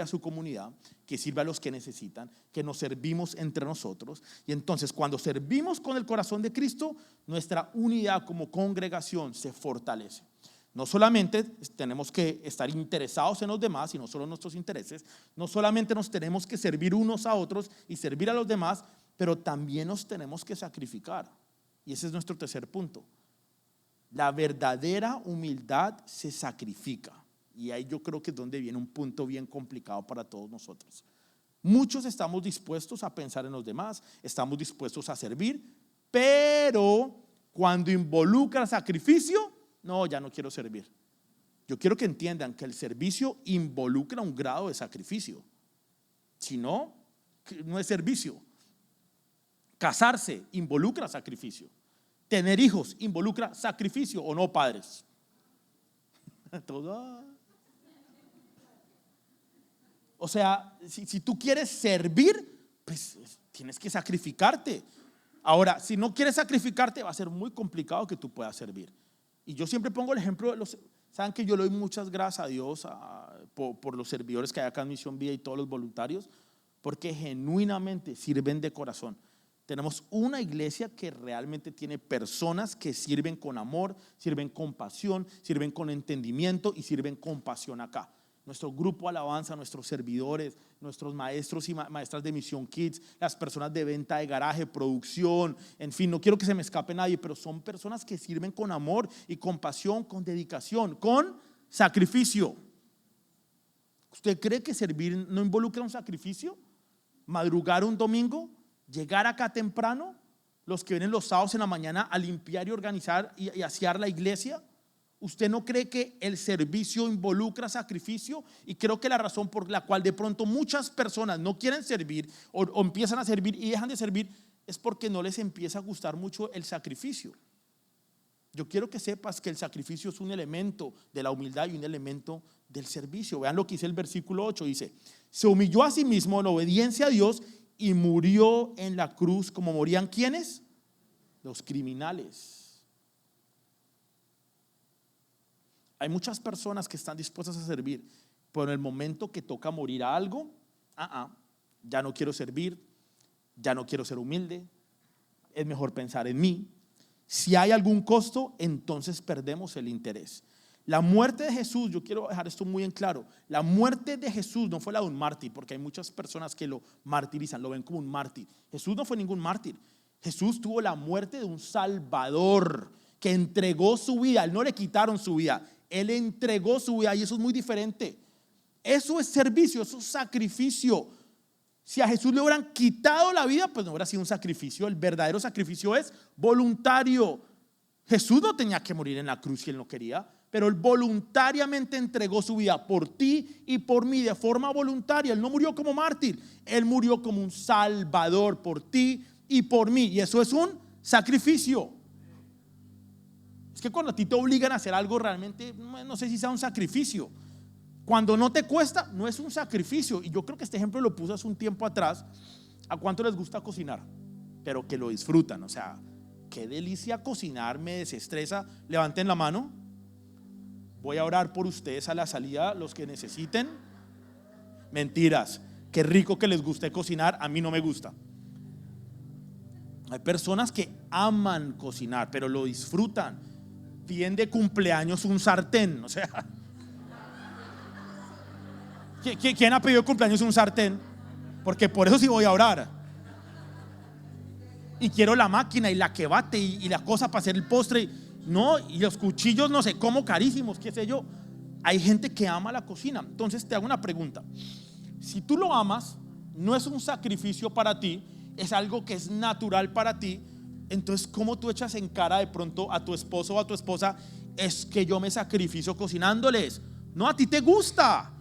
a su comunidad, que sirve a los que necesitan, que nos servimos entre nosotros. Y entonces cuando servimos con el corazón de Cristo, nuestra unidad como congregación se fortalece. No solamente tenemos que estar interesados en los demás y no solo en nuestros intereses, no solamente nos tenemos que servir unos a otros y servir a los demás, pero también nos tenemos que sacrificar. Y ese es nuestro tercer punto. La verdadera humildad se sacrifica. Y ahí yo creo que es donde viene un punto bien complicado para todos nosotros. Muchos estamos dispuestos a pensar en los demás, estamos dispuestos a servir, pero cuando involucra sacrificio, no, ya no quiero servir. Yo quiero que entiendan que el servicio involucra un grado de sacrificio. Si no, no es servicio. Casarse involucra sacrificio. Tener hijos involucra sacrificio, ¿o no, padres? Todo. O sea, si tú quieres servir, pues tienes que sacrificarte. Ahora, si no quieres sacrificarte, va a ser muy complicado que tú puedas servir. Y yo siempre pongo el ejemplo de saben que yo le doy muchas gracias a Dios por los servidores que hay acá en Misión Vida y todos los voluntarios, porque genuinamente sirven de corazón. Tenemos una iglesia que realmente tiene personas que sirven con amor, sirven con pasión, sirven con entendimiento y sirven con pasión acá. Nuestro grupo alabanza, nuestros servidores, nuestros maestros y maestras de Misión Kids, las personas de venta de garaje, producción, en fin, no quiero que se me escape nadie, pero son personas que sirven con amor y con pasión, con dedicación, con sacrificio. ¿Usted cree que servir no involucra un sacrificio? Madrugar un domingo, llegar acá temprano, los que vienen los sábados en la mañana a limpiar y organizar y asear la iglesia. ¿Usted no cree que el servicio involucra sacrificio? Y creo que la razón por la cual de pronto muchas personas no quieren servir o empiezan a servir y dejan de servir es porque no les empieza a gustar mucho el sacrificio. Yo quiero que sepas que el sacrificio es un elemento de la humildad y un elemento del servicio. Vean lo que dice el versículo 8, dice: se humilló a sí mismo en obediencia a Dios y murió en la cruz. ¿Como morían quiénes? Los criminales. Hay muchas personas que están dispuestas a servir, pero en el momento que toca morir a algo, ya no quiero servir, ya no quiero ser humilde, es mejor pensar en mí. Si hay algún costo, entonces perdemos el interés. La muerte de Jesús, yo quiero dejar esto muy en claro, la muerte de Jesús no fue la de un mártir, porque hay muchas personas que lo martirizan, lo ven como un mártir. Jesús no fue ningún mártir. Jesús tuvo la muerte de un Salvador que entregó su vida. Él no le quitaron su vida, Él entregó su vida, y eso es muy diferente. Eso es servicio, eso es sacrificio. Si a Jesús le hubieran quitado la vida, pues no hubiera sido un sacrificio. El verdadero sacrificio es voluntario. Jesús no tenía que morir en la cruz si Él no quería, pero Él voluntariamente entregó su vida por ti y por mí de forma voluntaria. Él no murió como mártir, Él murió como un salvador por ti y por mí, y eso es un sacrificio. Es que cuando a ti te obligan a hacer algo, realmente no sé si sea un sacrificio. Cuando no te cuesta, no es un sacrificio. Y yo creo que este ejemplo lo puse hace un tiempo atrás. ¿A cuánto les gusta cocinar? Pero que lo disfrutan. O sea, qué delicia cocinar, me desestresa. Levanten la mano. Voy a orar por ustedes a la salida, los que necesiten. Mentiras. Qué rico que les guste cocinar. A mí no me gusta. Hay personas que aman cocinar, pero lo disfrutan. Piden de cumpleaños un sartén. O sea, ¿quién ha pedido de cumpleaños un sartén? Porque por eso sí voy a orar. Y quiero la máquina y la que bate y la cosa para hacer el postre. No, y los cuchillos no sé cómo carísimos, qué sé yo. Hay gente que ama la cocina. Entonces te hago una pregunta. Si tú lo amas, no es un sacrificio para ti, es algo que es natural para ti. Entonces, ¿cómo tú echas en cara de pronto a tu esposo o a tu esposa? Es que yo me sacrificio cocinándoles. No, a ti te gusta,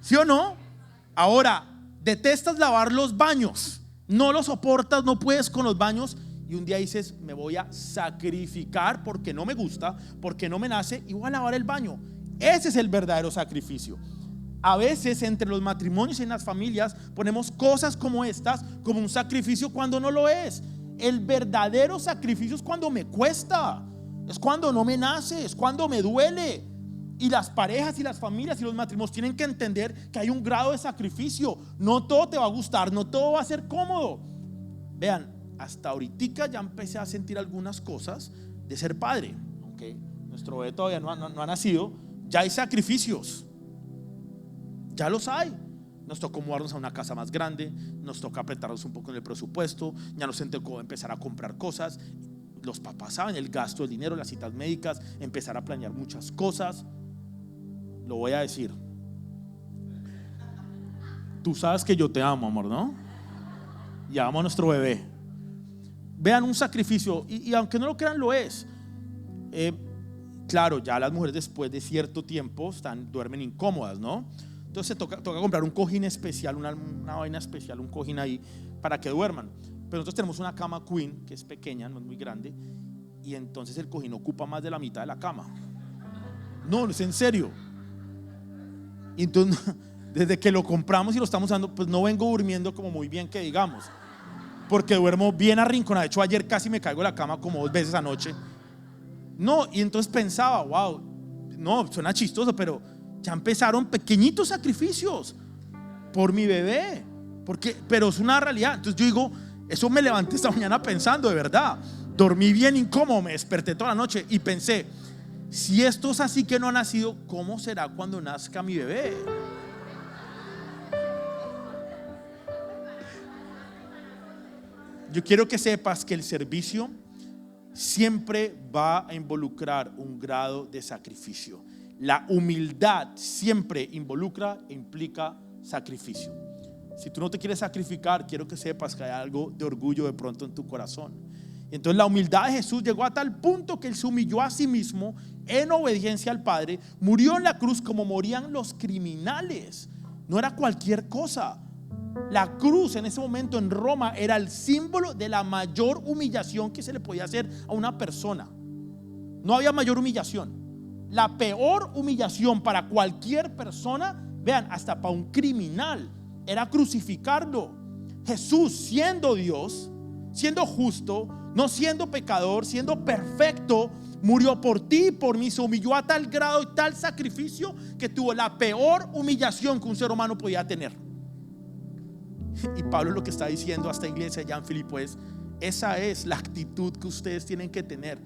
¿sí o no? Ahora, detestas lavar los baños, no lo soportas, no puedes con los baños, y un día dices: me voy a sacrificar porque no me gusta, porque no me nace, y voy a lavar el baño. Ese es el verdadero sacrificio. A veces entre los matrimonios y en las familias ponemos cosas como estas como un sacrificio cuando no lo es. El verdadero sacrificio es cuando me cuesta, es cuando no me nace, es cuando me duele. Y las parejas y las familias y los matrimonios tienen que entender que hay un grado de sacrificio. No todo te va a gustar, no todo va a ser cómodo. Vean, hasta ahorita ya empecé a sentir algunas cosas de ser padre. Aunque nuestro bebé todavía no ha nacido, ya hay sacrificios, ya los hay. Nos tocó mudarnos a una casa más grande, nos toca apretarnos un poco en el presupuesto, ya nos tocó empezar a comprar cosas. Los papás saben el gasto, el dinero, las citas médicas, empezar a planear muchas cosas. Lo voy a decir. Tú sabes que yo te amo, amor, ¿no? Y amo a nuestro bebé. Vean, un sacrificio, y aunque no lo crean, lo es. Claro, ya las mujeres después de cierto tiempo duermen incómodas, ¿no? Entonces toca comprar un cojín especial, una vaina especial, un cojín ahí para que duerman. Pero nosotros tenemos una cama queen que es pequeña, no es muy grande, y entonces el cojín ocupa más de la mitad de la cama. No, es en serio. Y entonces, desde que lo compramos y lo estamos usando, pues no vengo durmiendo como muy bien, que digamos, porque duermo bien arrinconado. De hecho, ayer casi me caigo de la cama como 2 veces anoche. No, y entonces pensaba, wow, no, suena chistoso, pero ya empezaron pequeñitos sacrificios por mi bebé, pero es una realidad. Entonces yo digo, eso me levanté esta mañana pensando, de verdad, dormí bien incómodo, me desperté toda la noche y pensé, si esto es así que no ha nacido, ¿cómo será cuando nazca mi bebé? Yo quiero que sepas que el servicio siempre va a involucrar un grado de sacrificio. La humildad siempre involucra e implica sacrificio. Si tú no te quieres sacrificar, quiero que sepas que hay algo de orgullo de pronto en tu corazón. Entonces la humildad de Jesús llegó a tal punto que Él se humilló a sí mismo en obediencia al Padre, murió en la cruz como morían los criminales. No era cualquier cosa. La cruz en ese momento en Roma era el símbolo de la mayor humillación que se le podía hacer a una persona. No había mayor humillación. La peor humillación para cualquier persona, vean, hasta para un criminal, era crucificarlo. Jesús, siendo Dios, siendo justo, no siendo pecador, siendo perfecto, murió por ti y por mí. Se humilló a tal grado y tal sacrificio que tuvo la peor humillación que un ser humano podía tener. Y Pablo lo que está diciendo a esta iglesia allá en Filipo es: esa es la actitud que ustedes tienen que tener.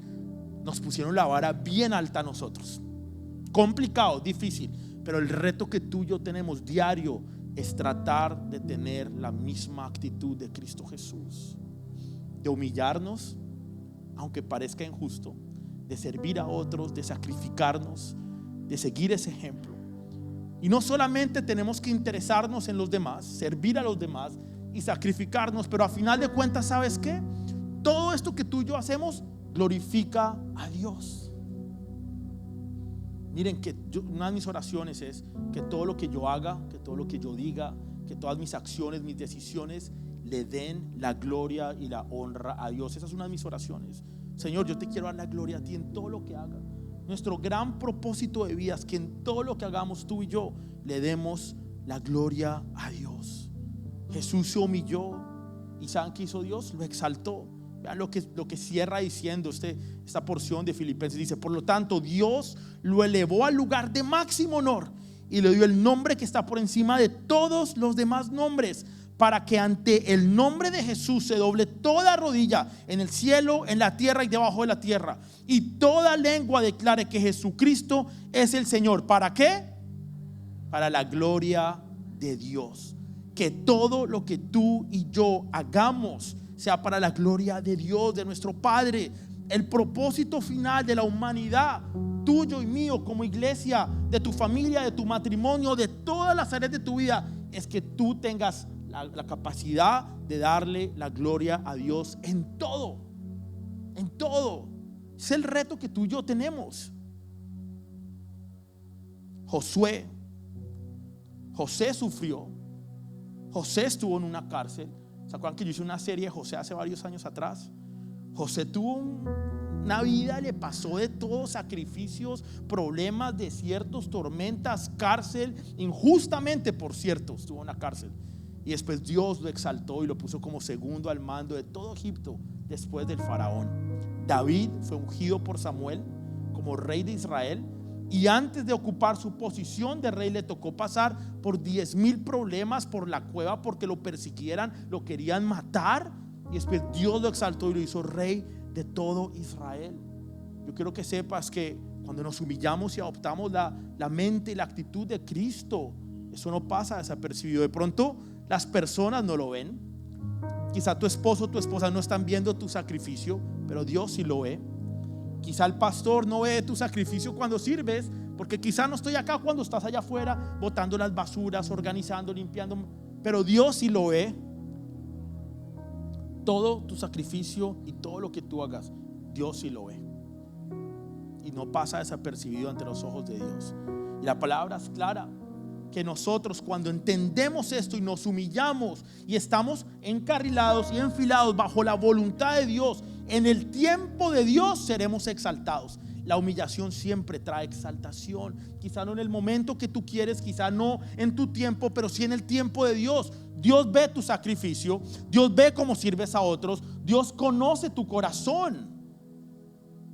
Nos pusieron la vara bien alta a nosotros. Complicado, difícil, pero el reto que tú y yo tenemos diario es tratar de tener la misma actitud de Cristo Jesús, de humillarnos aunque parezca injusto, de servir a otros, de sacrificarnos, de seguir ese ejemplo. Y no solamente tenemos que interesarnos en los demás, servir a los demás y sacrificarnos, pero a final de cuentas, ¿sabes qué? Todo esto que tú y yo hacemos glorifica a Dios. Miren, que una de mis oraciones es que todo lo que yo haga, que todo lo que yo diga, que todas mis acciones, mis decisiones le den la gloria y la honra a Dios. Esa es una de mis oraciones. Señor, yo te quiero dar la gloria a ti en todo lo que haga. Nuestro gran propósito de vida es que en todo lo que hagamos tú y yo le demos la gloria a Dios. Jesús se humilló y ¿saben qué hizo Dios? Lo exaltó. Vean lo que cierra diciendo esta porción de Filipenses. Dice: por lo tanto, Dios lo elevó al lugar de máximo honor y le dio el nombre que está por encima de todos los demás nombres, para que ante el nombre de Jesús se doble toda rodilla en el cielo, en la tierra y debajo de la tierra, y toda lengua declare que Jesucristo es el Señor. ¿Para qué? Para la gloria de Dios. Que todo lo que tú y yo hagamos sea para la gloria de Dios, de nuestro Padre. El propósito final de la humanidad, tuyo y mío como iglesia, de tu familia, de tu matrimonio, de todas las áreas de tu vida, es que tú tengas la capacidad de darle la gloria a Dios en todo. En todo. Es el reto que tú y yo tenemos. José sufrió. José estuvo en una cárcel. ¿Se acuerdan que yo hice una serie de José hace varios años atrás? José tuvo una vida, le pasó de todo: sacrificios, problemas, desiertos, tormentas, cárcel, injustamente, por cierto, estuvo en la cárcel. Y después Dios lo exaltó y lo puso como segundo al mando de todo Egipto después del faraón. David fue ungido por Samuel como rey de Israel, y antes de ocupar su posición de rey le tocó pasar por 10,000 problemas por la cueva, porque lo persiguieran, lo querían matar, y después Dios lo exaltó y lo hizo rey de todo Israel. Yo quiero que sepas que cuando nos humillamos y adoptamos la mente y la actitud de Cristo, eso no pasa desapercibido. De pronto las personas no lo ven. Quizá tu esposo o tu esposa no están viendo tu sacrificio, pero Dios sí lo ve. Quizá el pastor no ve tu sacrificio cuando sirves, porque quizá no estoy acá cuando estás allá afuera botando las basuras, organizando, limpiando, pero Dios sí lo ve. Todo tu sacrificio y todo lo que tú hagas, Dios sí lo ve, y no pasa desapercibido ante los ojos de Dios. Y la palabra es clara: que nosotros, cuando entendemos esto y nos humillamos y estamos encarrilados y enfilados bajo la voluntad de Dios, en el tiempo de Dios seremos exaltados. La humillación siempre trae exaltación. Quizá no en el momento que tú quieres, quizá no en tu tiempo, pero sí en el tiempo de Dios. Dios ve tu sacrificio, Dios ve cómo sirves a otros, Dios conoce tu corazón.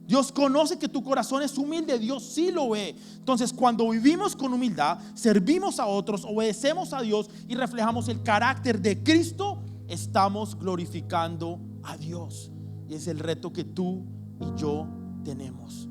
Dios conoce que tu corazón es humilde, Dios sí lo ve. Entonces, cuando vivimos con humildad, servimos a otros, obedecemos a Dios y reflejamos el carácter de Cristo, estamos glorificando a Dios. Y es el reto que tú y yo tenemos.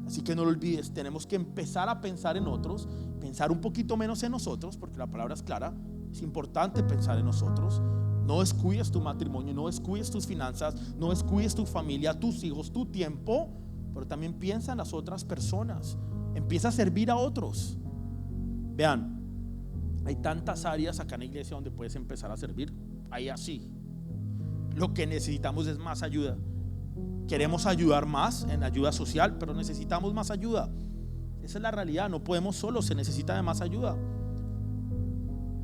Así que no lo olvides, tenemos que empezar a pensar en otros, pensar un poquito menos en nosotros, porque la palabra es clara, es importante pensar en nosotros. No descuides tu matrimonio, no descuides tus finanzas, no descuides tu familia, tus hijos, tu tiempo, pero también piensa en las otras personas. Empieza a servir a otros. Vean, hay tantas áreas acá en la iglesia donde puedes empezar a servir. Ahí así. Lo que necesitamos es más ayuda. Queremos ayudar más en ayuda social, pero necesitamos más ayuda. Esa es la realidad, no podemos solos, se necesita de más ayuda.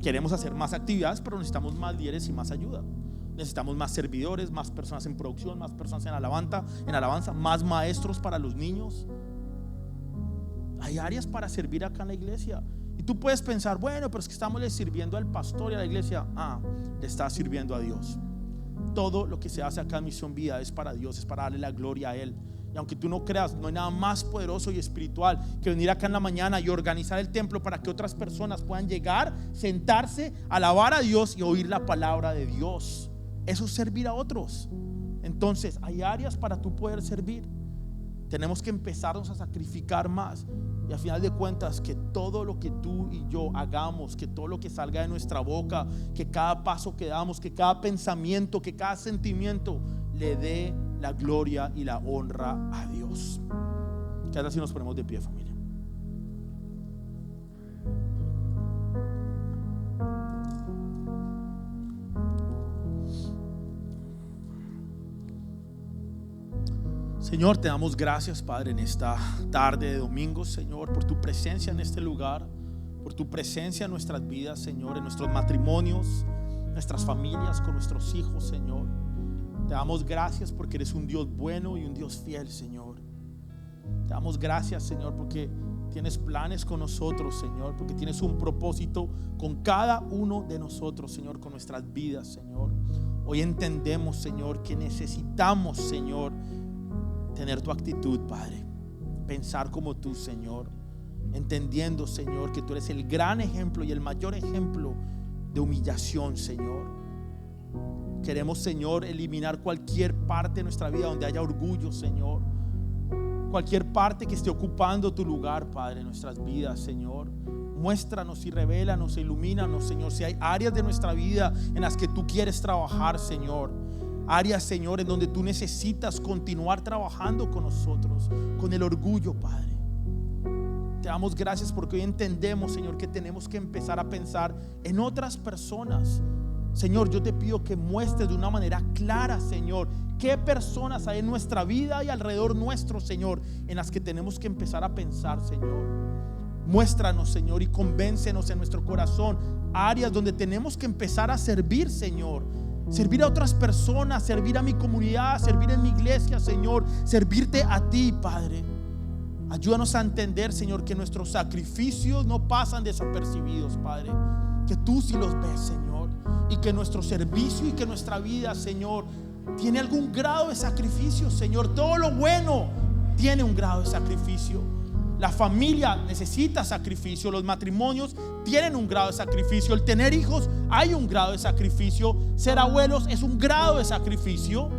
Queremos hacer más actividades, pero necesitamos más líderes y más ayuda. Necesitamos más servidores, más personas en producción, más personas en alabanza, más maestros para los niños. Hay áreas para servir acá en la iglesia. Y tú puedes pensar, bueno, pero es que estamos sirviendo al pastor y a la iglesia. Le estás sirviendo a Dios. Todo lo que se hace acá en Misión Vida es para Dios, es para darle la gloria a Él. Y aunque tú no creas, no hay nada más poderoso y espiritual que venir acá en la mañana y organizar el templo para que otras personas puedan llegar, sentarse, alabar a Dios y oír la palabra de Dios. Eso es servir a otros. Entonces hay áreas para tú poder servir. Tenemos que empezarnos a sacrificar más. Y al final de cuentas, que todo lo que tú y yo hagamos, que todo lo que salga de nuestra boca, que cada paso que damos, que cada pensamiento, que cada sentimiento le dé la gloria y la honra a Dios. Que ahora sí nos ponemos de pie, familia. Señor, te damos gracias, Padre, en esta tarde de domingo, Señor, por tu presencia en este lugar, por tu presencia en nuestras vidas, Señor, en nuestros matrimonios, nuestras familias, con nuestros hijos, Señor. Te damos gracias porque eres un Dios bueno y un Dios fiel, Señor. Te damos gracias, Señor, porque tienes planes con nosotros, Señor, porque tienes un propósito con cada uno de nosotros, Señor, con nuestras vidas, Señor. Hoy entendemos, Señor, que necesitamos, Señor, tener tu actitud, Padre, pensar como tú, Señor, entendiendo, Señor, que tú eres el gran ejemplo y el mayor ejemplo de humillación, Señor. Queremos, Señor, eliminar cualquier parte de nuestra vida donde haya orgullo, Señor. Cualquier parte que esté ocupando tu lugar, Padre, en nuestras vidas, Señor. Muéstranos y revélanos e ilumínanos, Señor. Si hay áreas de nuestra vida en las que tú quieres trabajar, Señor. Áreas, Señor, en donde tú necesitas continuar trabajando con nosotros, con el orgullo, Padre. Te damos gracias porque hoy entendemos, Señor, que tenemos que empezar a pensar en otras personas. Señor, yo te pido que muestres de una manera clara, Señor, qué personas hay en nuestra vida y alrededor nuestro, Señor, en las que tenemos que empezar a pensar, Señor. Muéstranos, Señor, y convéncenos en nuestro corazón áreas donde tenemos que empezar a servir, Señor. Servir a otras personas, servir a mi comunidad, servir en mi iglesia, Señor, servirte a ti, Padre. Ayúdanos a entender, Señor, que nuestros sacrificios no pasan desapercibidos, Padre, que tú sí los ves, Señor, y que nuestro servicio y que nuestra vida, Señor, tiene algún grado de sacrificio, Señor. Todo lo bueno tiene un grado de sacrificio. La familia necesita sacrificio, los matrimonios tienen un grado de sacrificio, el tener hijos hay un grado de sacrificio, ser abuelos es un grado de sacrificio,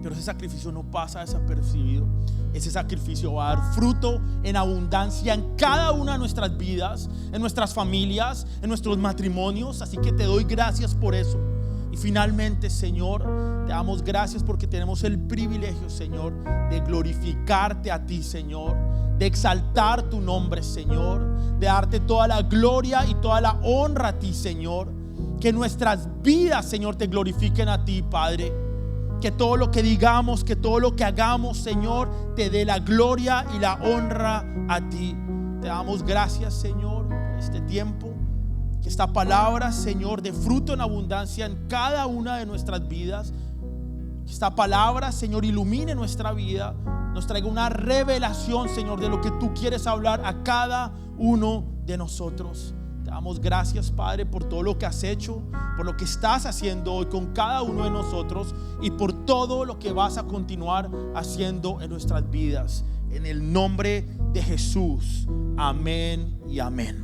pero ese sacrificio no pasa desapercibido. Ese sacrificio va a dar fruto en abundancia en cada una de nuestras vidas, en nuestras familias, en nuestros matrimonios. Así que te doy gracias por eso. Y finalmente, Señor, te damos gracias porque tenemos el privilegio, Señor, de glorificarte a ti, Señor, de exaltar tu nombre, Señor, de darte toda la gloria y toda la honra a ti, Señor. Que nuestras vidas, Señor, te glorifiquen a ti, Padre. Que todo lo que digamos, que todo lo que hagamos, Señor, te dé la gloria y la honra a ti. Te damos gracias, Señor. este tiempo. Que esta palabra, Señor, de fruto en abundancia en cada una de nuestras vidas. Que esta palabra, Señor, ilumine nuestra vida, nos traiga una revelación, Señor, de lo que tú quieres hablar a cada uno de nosotros. Te damos gracias, Padre, por todo lo que has hecho, por lo que estás haciendo hoy con cada uno de nosotros y por todo lo que vas a continuar haciendo en nuestras vidas. En el nombre de Jesús. Amén y amén.